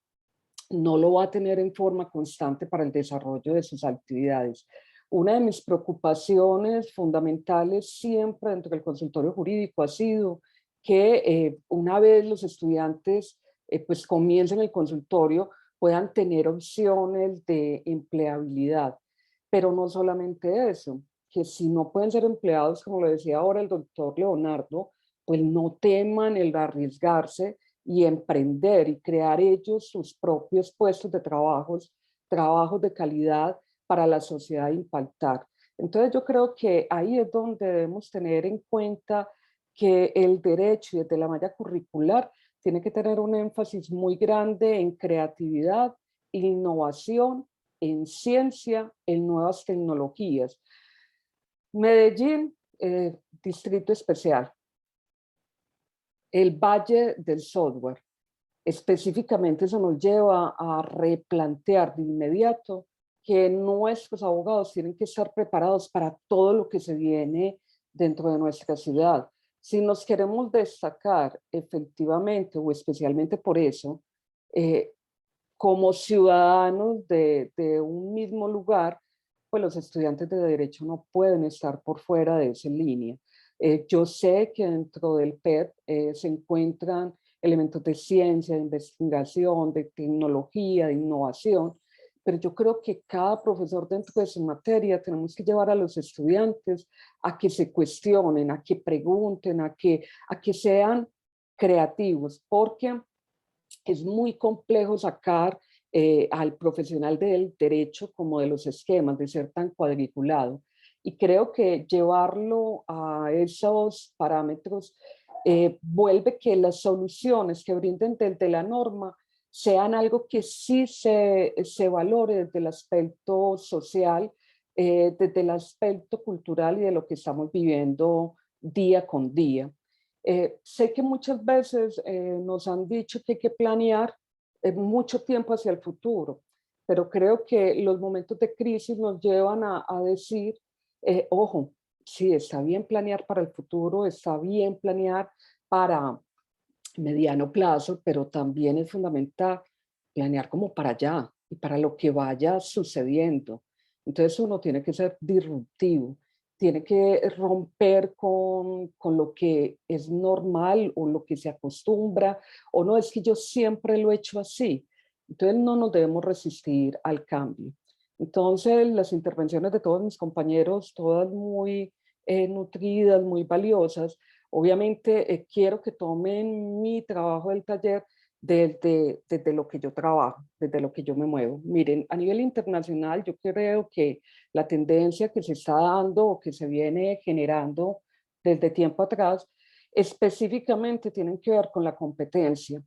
no lo va a tener en forma constante para el desarrollo de sus actividades. Una de mis preocupaciones fundamentales siempre dentro del consultorio jurídico ha sido que una vez los estudiantes pues comiencen el consultorio puedan tener opciones de empleabilidad. Pero no solamente eso, que si no pueden ser empleados, como lo decía ahora el doctor Leonardo, pues no teman el arriesgarse y emprender y crear ellos sus propios puestos de trabajos de calidad para la sociedad impactar. Entonces yo creo que ahí es donde debemos tener en cuenta que el derecho y desde la malla curricular tiene que tener un énfasis muy grande en creatividad, innovación, en ciencia, en nuevas tecnologías. Medellín, Distrito Especial. El Valle del Software. Específicamente eso nos lleva a replantear de inmediato que nuestros abogados tienen que estar preparados para todo lo que se viene dentro de nuestra ciudad. Si nos queremos destacar efectivamente o especialmente por eso, como ciudadanos de un mismo lugar, pues los estudiantes de Derecho no pueden estar por fuera de esa línea. Yo sé que dentro del PET se encuentran elementos de ciencia, de investigación, de tecnología, de innovación, pero yo creo que cada profesor dentro de su materia tenemos que llevar a los estudiantes a que se cuestionen, a que pregunten, a que sean creativos, porque es muy complejo sacar al profesional del derecho como de los esquemas, de ser tan cuadriculado. Y creo que llevarlo a esos parámetros vuelve que las soluciones que brinden desde la norma sean algo que sí se valore desde el aspecto social, desde el aspecto cultural y de lo que estamos viviendo día con día. Sé que muchas veces nos han dicho que hay que planear mucho tiempo hacia el futuro, pero creo que los momentos de crisis nos llevan a decir, ojo, sí, está bien planear para el futuro, está bien planear para mediano plazo, pero también es fundamental planear como para allá y para lo que vaya sucediendo. Entonces uno tiene que ser disruptivo, tiene que romper con lo que es normal o lo que se acostumbra, o no, es que yo siempre lo he hecho así. Entonces no nos debemos resistir al cambio. Entonces las intervenciones de todos mis compañeros, todas muy nutridas, muy valiosas. Obviamente quiero que tomen mi trabajo del taller desde lo que yo trabajo, desde lo que yo me muevo. Miren, a nivel internacional yo creo que la tendencia que se está dando o que se viene generando desde tiempo atrás, específicamente tienen que ver con la competencia.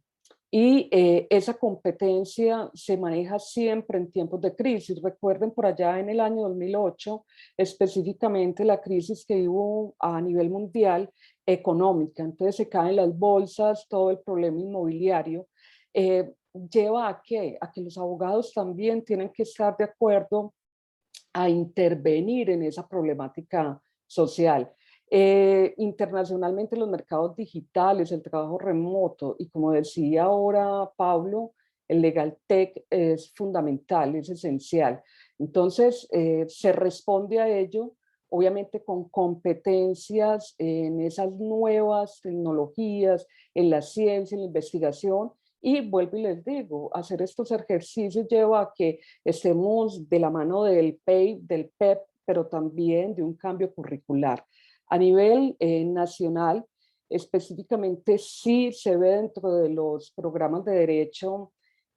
Y esa competencia se maneja siempre en tiempos de crisis. Recuerden por allá en el año 2008, específicamente la crisis que hubo a nivel mundial económica. Entonces se caen las bolsas, todo el problema inmobiliario. Lleva a que los abogados también tienen que estar de acuerdo a intervenir en esa problemática social. Internacionalmente los mercados digitales, el trabajo remoto y como decía ahora Pablo, el legal tech es fundamental, es esencial. Entonces se responde a ello obviamente con competencias en esas nuevas tecnologías, en la ciencia, en la investigación. Y vuelvo y les digo, hacer estos ejercicios lleva a que estemos de la mano del PEI, del PEP, pero también de un cambio curricular. A nivel nacional, específicamente sí se ve dentro de los programas de derecho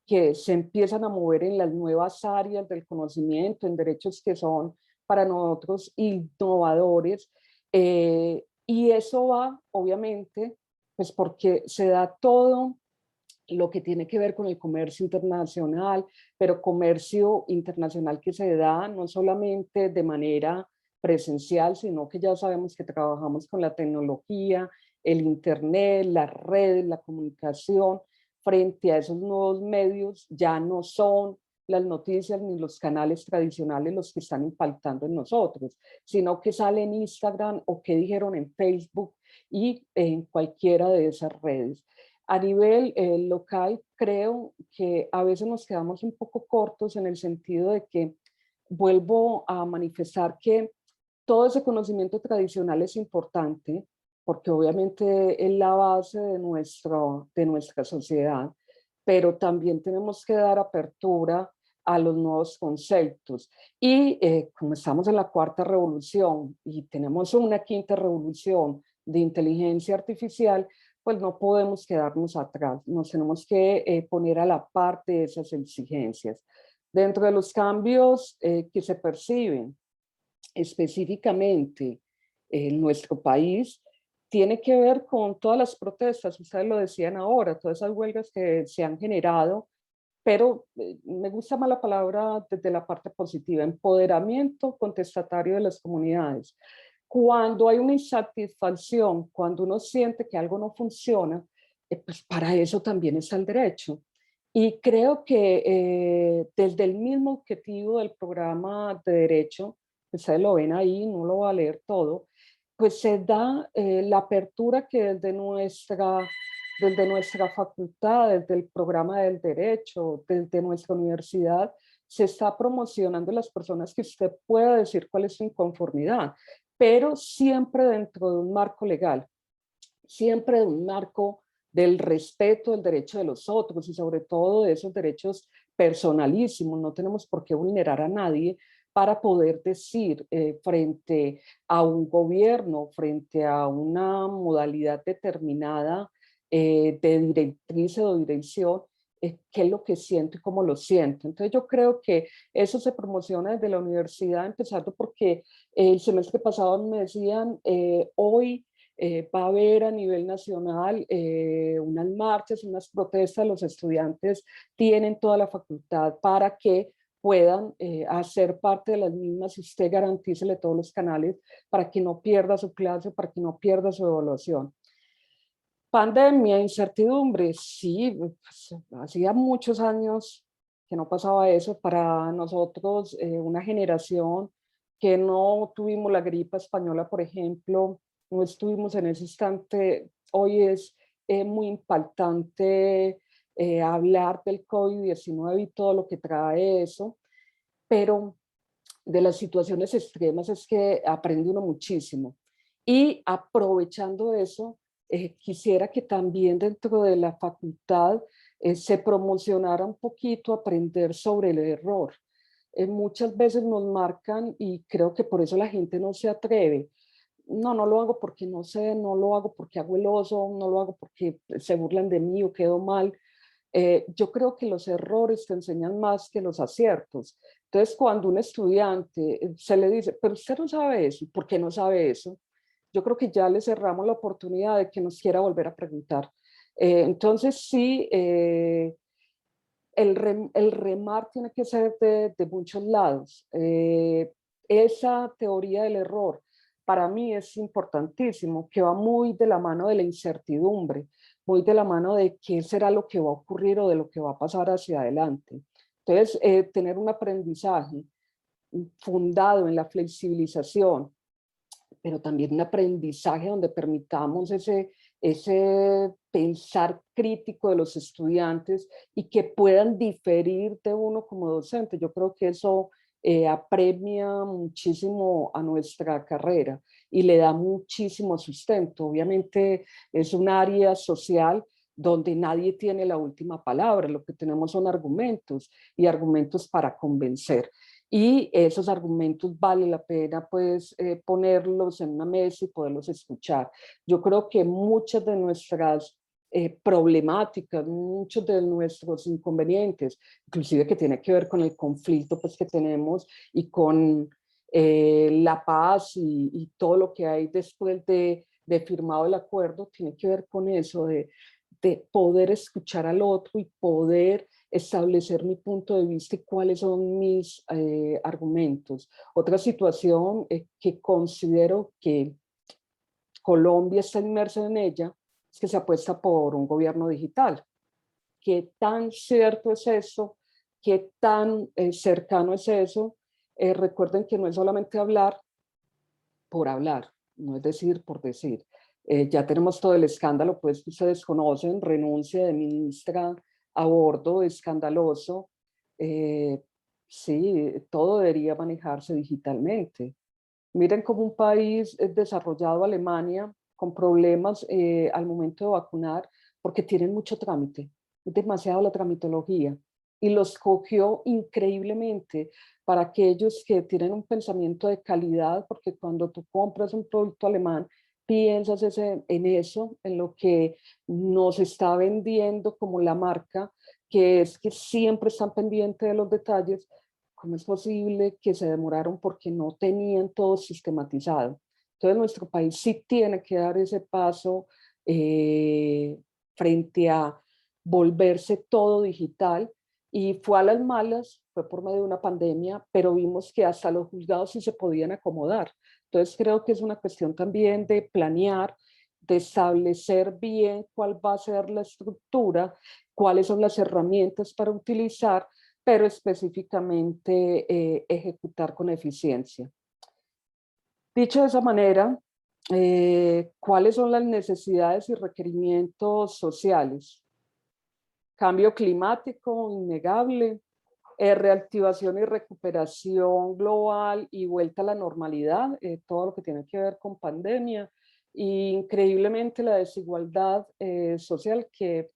que se empiezan a mover en las nuevas áreas del conocimiento, en derechos que son para nosotros innovadores. Y eso va, obviamente, pues porque se da todo lo que tiene que ver con el comercio internacional, pero comercio internacional que se da no solamente de manera presencial, sino que ya sabemos que trabajamos con la tecnología, el internet, las redes, la comunicación. Frente a esos nuevos medios ya no son las noticias ni los canales tradicionales los que están impactando en nosotros, sino que sale en Instagram o que dijeron en Facebook y en cualquiera de esas redes. A nivel local, creo que a veces nos quedamos un poco cortos en el sentido de que vuelvo a manifestar que todo ese conocimiento tradicional es importante, porque obviamente es la base de nuestra sociedad, pero también tenemos que dar apertura a los nuevos conceptos. Y como estamos en la cuarta revolución y tenemos una quinta revolución de inteligencia artificial, pues no podemos quedarnos atrás, nos tenemos que poner a la par de esas exigencias. Dentro de los cambios que se perciben específicamente en nuestro país, tiene que ver con todas las protestas, ustedes lo decían ahora, todas esas huelgas que se han generado, pero me gusta más la palabra desde la parte positiva, empoderamiento contestatario de las comunidades. Cuando hay una insatisfacción, cuando uno siente que algo no funciona, pues para eso también está el derecho. Y creo que desde el mismo objetivo del programa de Derecho, ustedes lo ven ahí, no lo voy a leer todo, pues se da la apertura que desde nuestra facultad, desde el programa del Derecho, desde nuestra universidad, se está promocionando las personas que usted pueda decir cuál es su inconformidad, pero siempre dentro de un marco legal, siempre de un marco del respeto del derecho de los otros y sobre todo de esos derechos personalísimos. No tenemos por qué vulnerar a nadie para poder decir frente a un gobierno, frente a una modalidad determinada de directriz o dirección, qué es lo que siento y cómo lo siento. Entonces yo creo que eso se promociona desde la universidad, empezando porque el semestre pasado me decían, hoy va a haber a nivel nacional unas marchas, unas protestas, los estudiantes tienen toda la facultad para que puedan hacer parte de las mismas y usted garantícele todos los canales para que no pierda su clase, para que no pierda su evaluación. Pandemia, incertidumbre, sí, pues, hacía muchos años que no pasaba eso. Para nosotros, una generación que no tuvimos la gripa española, por ejemplo, no estuvimos en ese instante. Hoy es muy impactante hablar del COVID-19 y todo lo que trae eso, pero de las situaciones extremas es que aprende uno muchísimo. Y aprovechando eso, quisiera que también dentro de la facultad se promocionara un poquito aprender sobre el error. Muchas veces nos marcan y creo que por eso la gente no se atreve. No, no lo hago porque no sé, no lo hago porque hago el oso, no lo hago porque se burlan de mí o quedo mal. Yo creo que los errores te enseñan más que los aciertos. Entonces, cuando un estudiante se le dice, pero usted no sabe eso, ¿por qué no sabe eso? Yo creo que ya le cerramos la oportunidad de que nos quiera volver a preguntar. Entonces, sí, el remar tiene que ser de muchos lados. Esa teoría del error para mí es importantísimo, que va muy de la mano de la incertidumbre, muy de la mano de qué será lo que va a ocurrir o de lo que va a pasar hacia adelante. Entonces, tener un aprendizaje fundado en la flexibilización, pero también un aprendizaje donde permitamos ese pensar crítico de los estudiantes y que puedan diferir de uno como docente. Yo creo que eso apremia muchísimo a nuestra carrera y le da muchísimo sustento. Obviamente es un área social donde nadie tiene la última palabra, lo que tenemos son argumentos y argumentos para convencer. Y esos argumentos vale la pena pues ponerlos en una mesa y poderlos escuchar. Yo creo que muchas de nuestras problemáticas, muchos de nuestros inconvenientes, inclusive que tiene que ver con el conflicto pues, que tenemos y con la paz y todo lo que hay después de firmado el acuerdo, tiene que ver con eso de poder escuchar al otro y poder establecer mi punto de vista y cuáles son mis argumentos. Otra situación que considero que Colombia está inmersa en ella es que se apuesta por un gobierno digital. ¿Qué tan cierto es eso? ¿Qué tan cercano es eso? Recuerden que no es solamente hablar por hablar, no es decir por decir. Ya tenemos todo el escándalo, pues que ustedes conocen, renuncia de ministra a bordo, escandaloso. Sí, todo debería manejarse digitalmente. Miren cómo un país desarrollado, Alemania, con problemas al momento de vacunar, porque tienen mucho trámite, es demasiado la tramitología, y los cogió increíblemente para aquellos que tienen un pensamiento de calidad, porque cuando tú compras un producto alemán, piensas en eso, en lo que nos está vendiendo como la marca, que es que siempre están pendientes de los detalles. ¿Cómo es posible que se demoraron porque no tenían todo sistematizado? Entonces nuestro país sí tiene que dar ese paso frente a volverse todo digital, y fue a las malas, fue por medio de una pandemia, pero vimos que hasta los juzgados sí se podían acomodar. Entonces creo que es una cuestión también de planear de establecer bien cuál va a ser la estructura, cuáles son las herramientas para utilizar, pero específicamente ejecutar con eficiencia. Dicho de esa manera, ¿cuáles son las necesidades y requerimientos sociales? Cambio climático innegable, reactivación y recuperación global y vuelta a la normalidad, todo lo que tiene que ver con pandemia, e increíblemente la desigualdad social que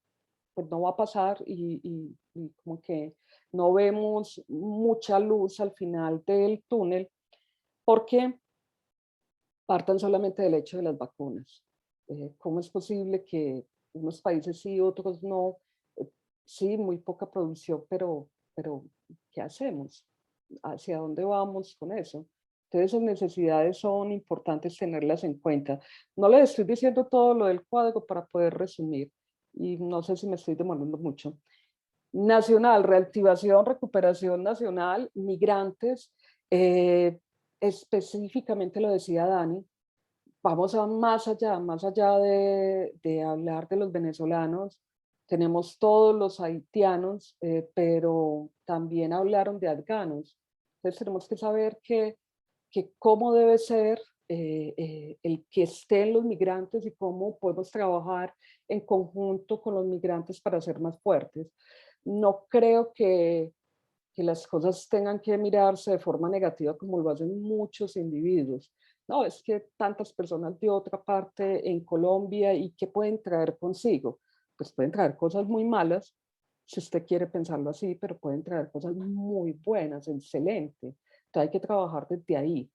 pues, no va a pasar y como que no vemos mucha luz al final del túnel, porque partan solamente del hecho de las vacunas. ¿Cómo es posible que unos países sí, otros no? Sí, muy poca producción, pero ¿qué hacemos? ¿Hacia dónde vamos con eso? Entonces, esas necesidades son importantes tenerlas en cuenta. No les estoy diciendo todo lo del cuadro para poder resumir, y no sé si me estoy demorando mucho. Nacional, reactivación, recuperación nacional, migrantes, específicamente lo decía Dani, vamos a más allá de hablar de los venezolanos, tenemos todos los haitianos, pero también hablaron de afganos. Entonces tenemos que saber que cómo debe ser el que estén los migrantes y cómo podemos trabajar en conjunto con los migrantes para ser más fuertes. No creo que las cosas tengan que mirarse de forma negativa como lo hacen muchos individuos. No, es que tantas personas de otra parte en Colombia y qué pueden traer consigo. Pues pueden traer cosas muy malas, si usted quiere pensarlo así, pero pueden traer cosas muy buenas, excelentes. Entonces hay que trabajar desde ahí.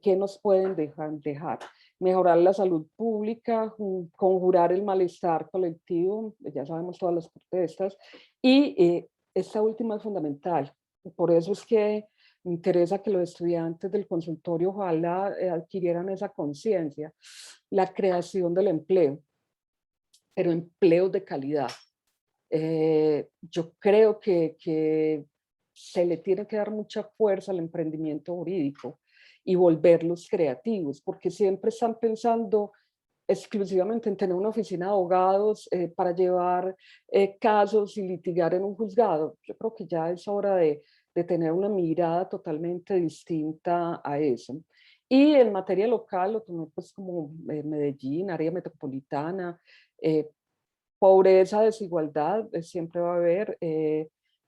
¿Qué nos pueden dejar? Mejorar la salud pública, conjurar el malestar colectivo, ya sabemos todas las protestas, y esta última es fundamental. Por eso es que me interesa que los estudiantes del consultorio ojalá adquirieran esa conciencia, la creación del empleo, pero empleos de calidad. Yo creo que se le tiene que dar mucha fuerza al emprendimiento jurídico y volverlos creativos, porque siempre están pensando exclusivamente en tener una oficina de abogados para llevar casos y litigar en un juzgado. Yo creo que ya es hora de tener una mirada totalmente distinta a eso. Y en materia local, lo tomé pues como Medellín, área metropolitana, pobreza, desigualdad, siempre va a haber,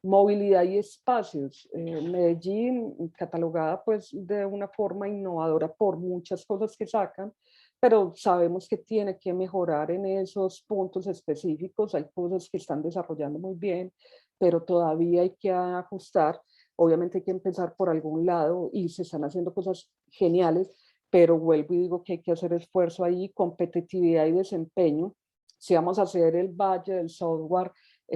movilidad y espacios. Medellín catalogada pues de una forma innovadora por muchas cosas que sacan, pero sabemos que tiene que mejorar en esos puntos específicos. Hay cosas que están desarrollando muy bien, pero todavía hay que ajustar. Obviamente hay que empezar por algún lado y se están haciendo cosas geniales, pero vuelvo y digo que hay que hacer esfuerzo ahí, competitividad y desempeño. Si vamos a hacer el valle del software,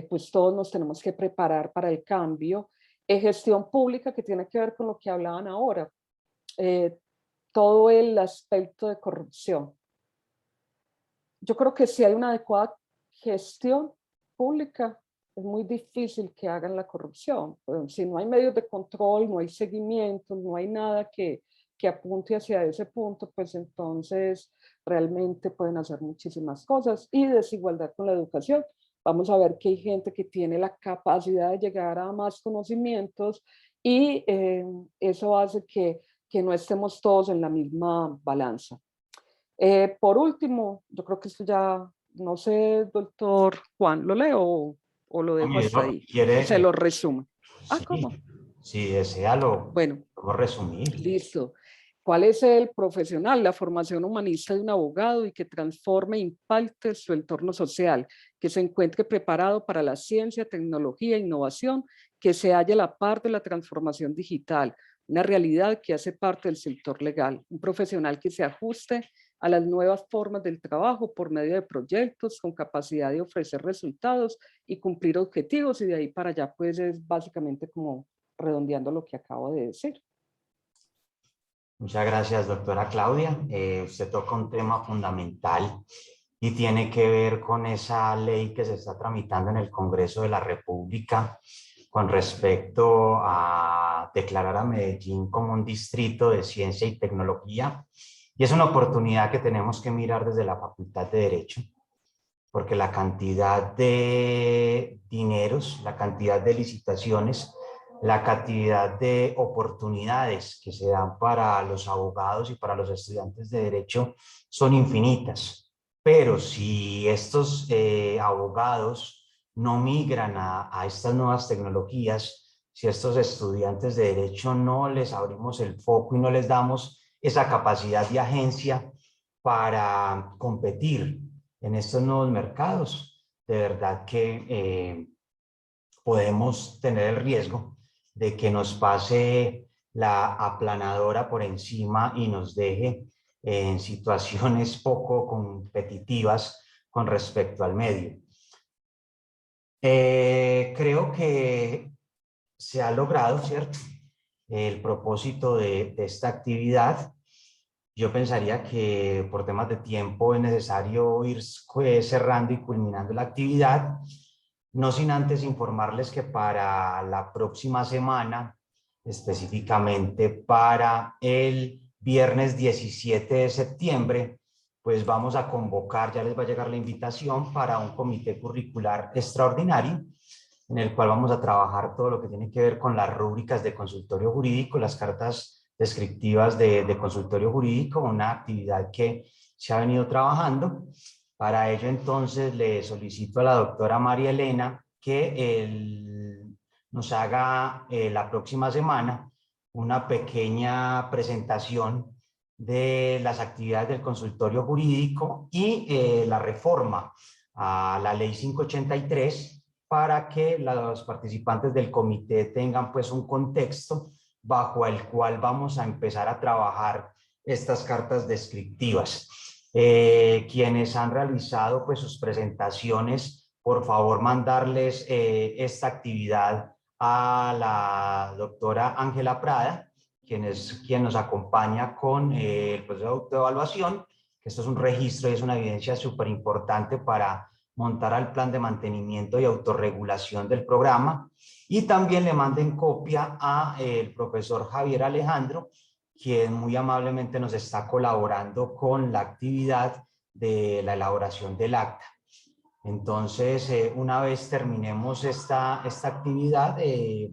pues todos nos tenemos que preparar para el cambio. Gestión pública, que tiene que ver con lo que hablaban ahora. Todo el aspecto de corrupción. Yo creo que si hay una adecuada gestión pública, es muy difícil que hagan la corrupción. Si no hay medios de control, no hay seguimiento, no hay nada que apunte hacia ese punto, pues entonces realmente pueden hacer muchísimas cosas. Y desigualdad con la educación. Vamos a ver que hay gente que tiene la capacidad de llegar a más conocimientos y eso hace que no estemos todos en la misma balanza. Por último, yo creo que esto ya, no sé, doctor Juan, ¿lo leo o lo dejo hasta ahí? Se lo resumo. Sí, ¿Cómo? Si desea, lo puedo resumir. Listo. ¿Cuál es el profesional? La formación humanista de un abogado y que transforme e impacte su entorno social, que se encuentre preparado para la ciencia, tecnología e innovación, que se halle a la par de la transformación digital, una realidad que hace parte del sector legal, un profesional que se ajuste a las nuevas formas del trabajo por medio de proyectos con capacidad de ofrecer resultados y cumplir objetivos, y de ahí para allá pues es básicamente como redondeando lo que acabo de decir. Muchas gracias, doctora Claudia. Usted toca un tema fundamental y tiene que ver con esa ley que se está tramitando en el Congreso de la República con respecto a declarar a Medellín como un distrito de ciencia y tecnología Y es una oportunidad que tenemos que mirar desde la Facultad de Derecho, porque la cantidad de dineros, la cantidad de licitaciones, la cantidad de oportunidades que se dan para los abogados y para los estudiantes de Derecho son infinitas. Pero si estos abogados no migran a estas nuevas tecnologías, si a estos estudiantes de Derecho no les abrimos el foco y no les damos esa capacidad de agencia para competir en estos nuevos mercados, de verdad que podemos tener el riesgo de que nos pase la aplanadora por encima y nos deje en situaciones poco competitivas con respecto al medio. Creo que se ha logrado, ¿cierto?, el propósito de esta actividad. Yo pensaría que por temas de tiempo es necesario ir cerrando y culminando la actividad, no sin antes informarles que para la próxima semana, específicamente para el viernes 17 de septiembre, pues vamos a convocar, ya les va a llegar la invitación para un comité curricular extraordinario, en el cual vamos a trabajar todo lo que tiene que ver con las rúbricas de consultorio jurídico, las cartas descriptivas de consultorio jurídico, una actividad que se ha venido trabajando. Para ello, entonces, le solicito a la doctora María Elena que nos haga la próxima semana una pequeña presentación de las actividades del consultorio jurídico y la reforma a la ley 583 para que los participantes del comité tengan pues un contexto bajo el cual vamos a empezar a trabajar estas cartas descriptivas. Quienes han realizado pues sus presentaciones, por favor mandarles esta actividad a la doctora Ángela Prada, quien nos acompaña con el proceso de autoevaluación, que esto es un registro y es una evidencia súper importante para montar al plan de mantenimiento y autorregulación del programa, y también le manden copia a el profesor Javier Alejandro, quien muy amablemente nos está colaborando con la actividad de la elaboración del acta. Entonces, una vez terminemos esta actividad,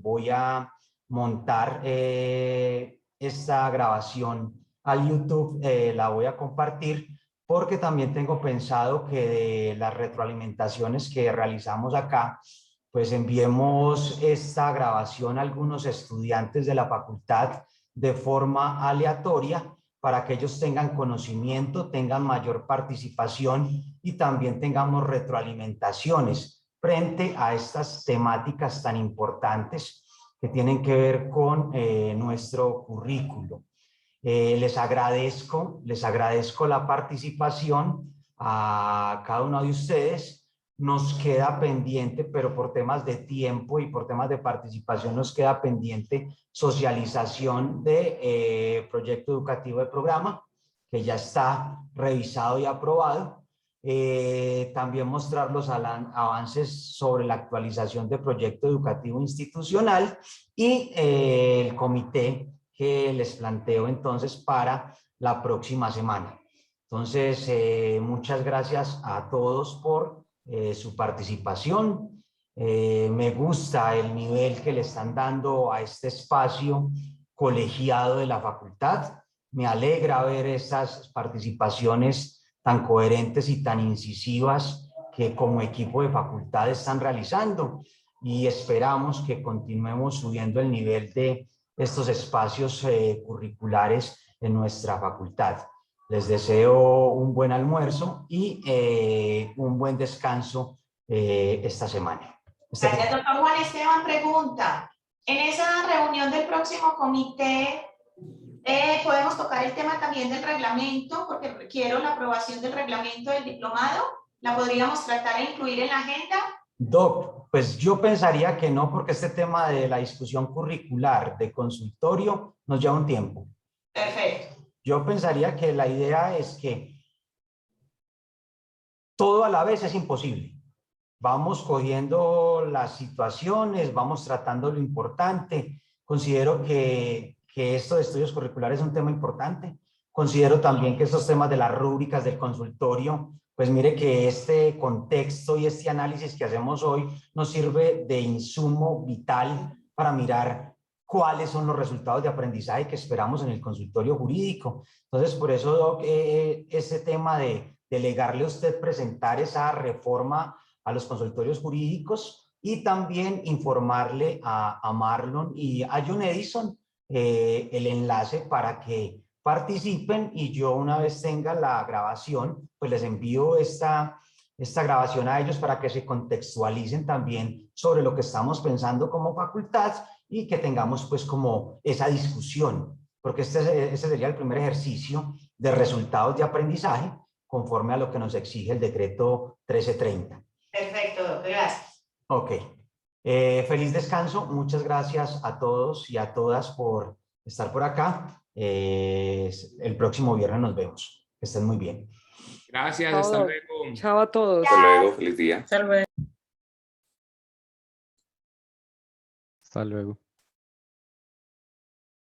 voy a montar esta grabación al YouTube, la voy a compartir, porque también tengo pensado que de las retroalimentaciones que realizamos acá, pues enviemos esta grabación a algunos estudiantes de la facultad de forma aleatoria para que ellos tengan conocimiento, tengan mayor participación y también tengamos retroalimentaciones frente a estas temáticas tan importantes que tienen que ver con nuestro currículo. Les agradezco la participación a cada uno de ustedes. Nos queda pendiente, pero por temas de tiempo y por temas de participación nos queda pendiente socialización de proyecto educativo de programa, que ya está revisado y aprobado. También mostrar los avances sobre la actualización de proyecto educativo institucional y el comité que les planteo entonces para la próxima semana. Entonces, muchas gracias a todos por su participación. Me gusta el nivel que le están dando a este espacio colegiado de la facultad. Me alegra ver estas participaciones tan coherentes y tan incisivas que como equipo de facultad están realizando, y esperamos que continuemos subiendo el nivel de estos espacios curriculares en nuestra facultad. Les deseo un buen almuerzo y un buen descanso esta semana. Gracias, doctor Juan Esteban. Pregunta, en esa reunión del próximo comité, ¿podemos tocar el tema también del reglamento? Porque requiero la aprobación del reglamento del diplomado. ¿La podríamos tratar e incluir en la agenda? Doc, pues yo pensaría que no, porque este tema de la discusión curricular de consultorio nos lleva un tiempo. Perfecto. Yo pensaría que la idea es que todo a la vez es imposible. Vamos cogiendo las situaciones, vamos tratando lo importante. Considero que esto de estudios curriculares es un tema importante. Considero también que estos temas de las rúbricas del consultorio, pues mire que este contexto y este análisis que hacemos hoy nos sirve de insumo vital para mirar cuáles son los resultados de aprendizaje que esperamos en el consultorio jurídico. Entonces, por eso ese tema de delegarle a usted presentar esa reforma a los consultorios jurídicos y también informarle a Marlon y a John Edison el enlace para que participen, y yo una vez tenga la grabación, pues les envío esta grabación a ellos para que se contextualicen también sobre lo que estamos pensando como facultad y que tengamos pues como esa discusión, porque ese sería el primer ejercicio de resultados de aprendizaje conforme a lo que nos exige el decreto 1330. Perfecto, doctor, gracias. Ok. Feliz descanso. Muchas gracias a todos y a todas por estar por acá. El próximo viernes nos vemos. Que estén muy bien. Gracias, Chao, hasta doc. luego. Chao a todos. Hasta luego, feliz día. Hasta luego. Hasta luego.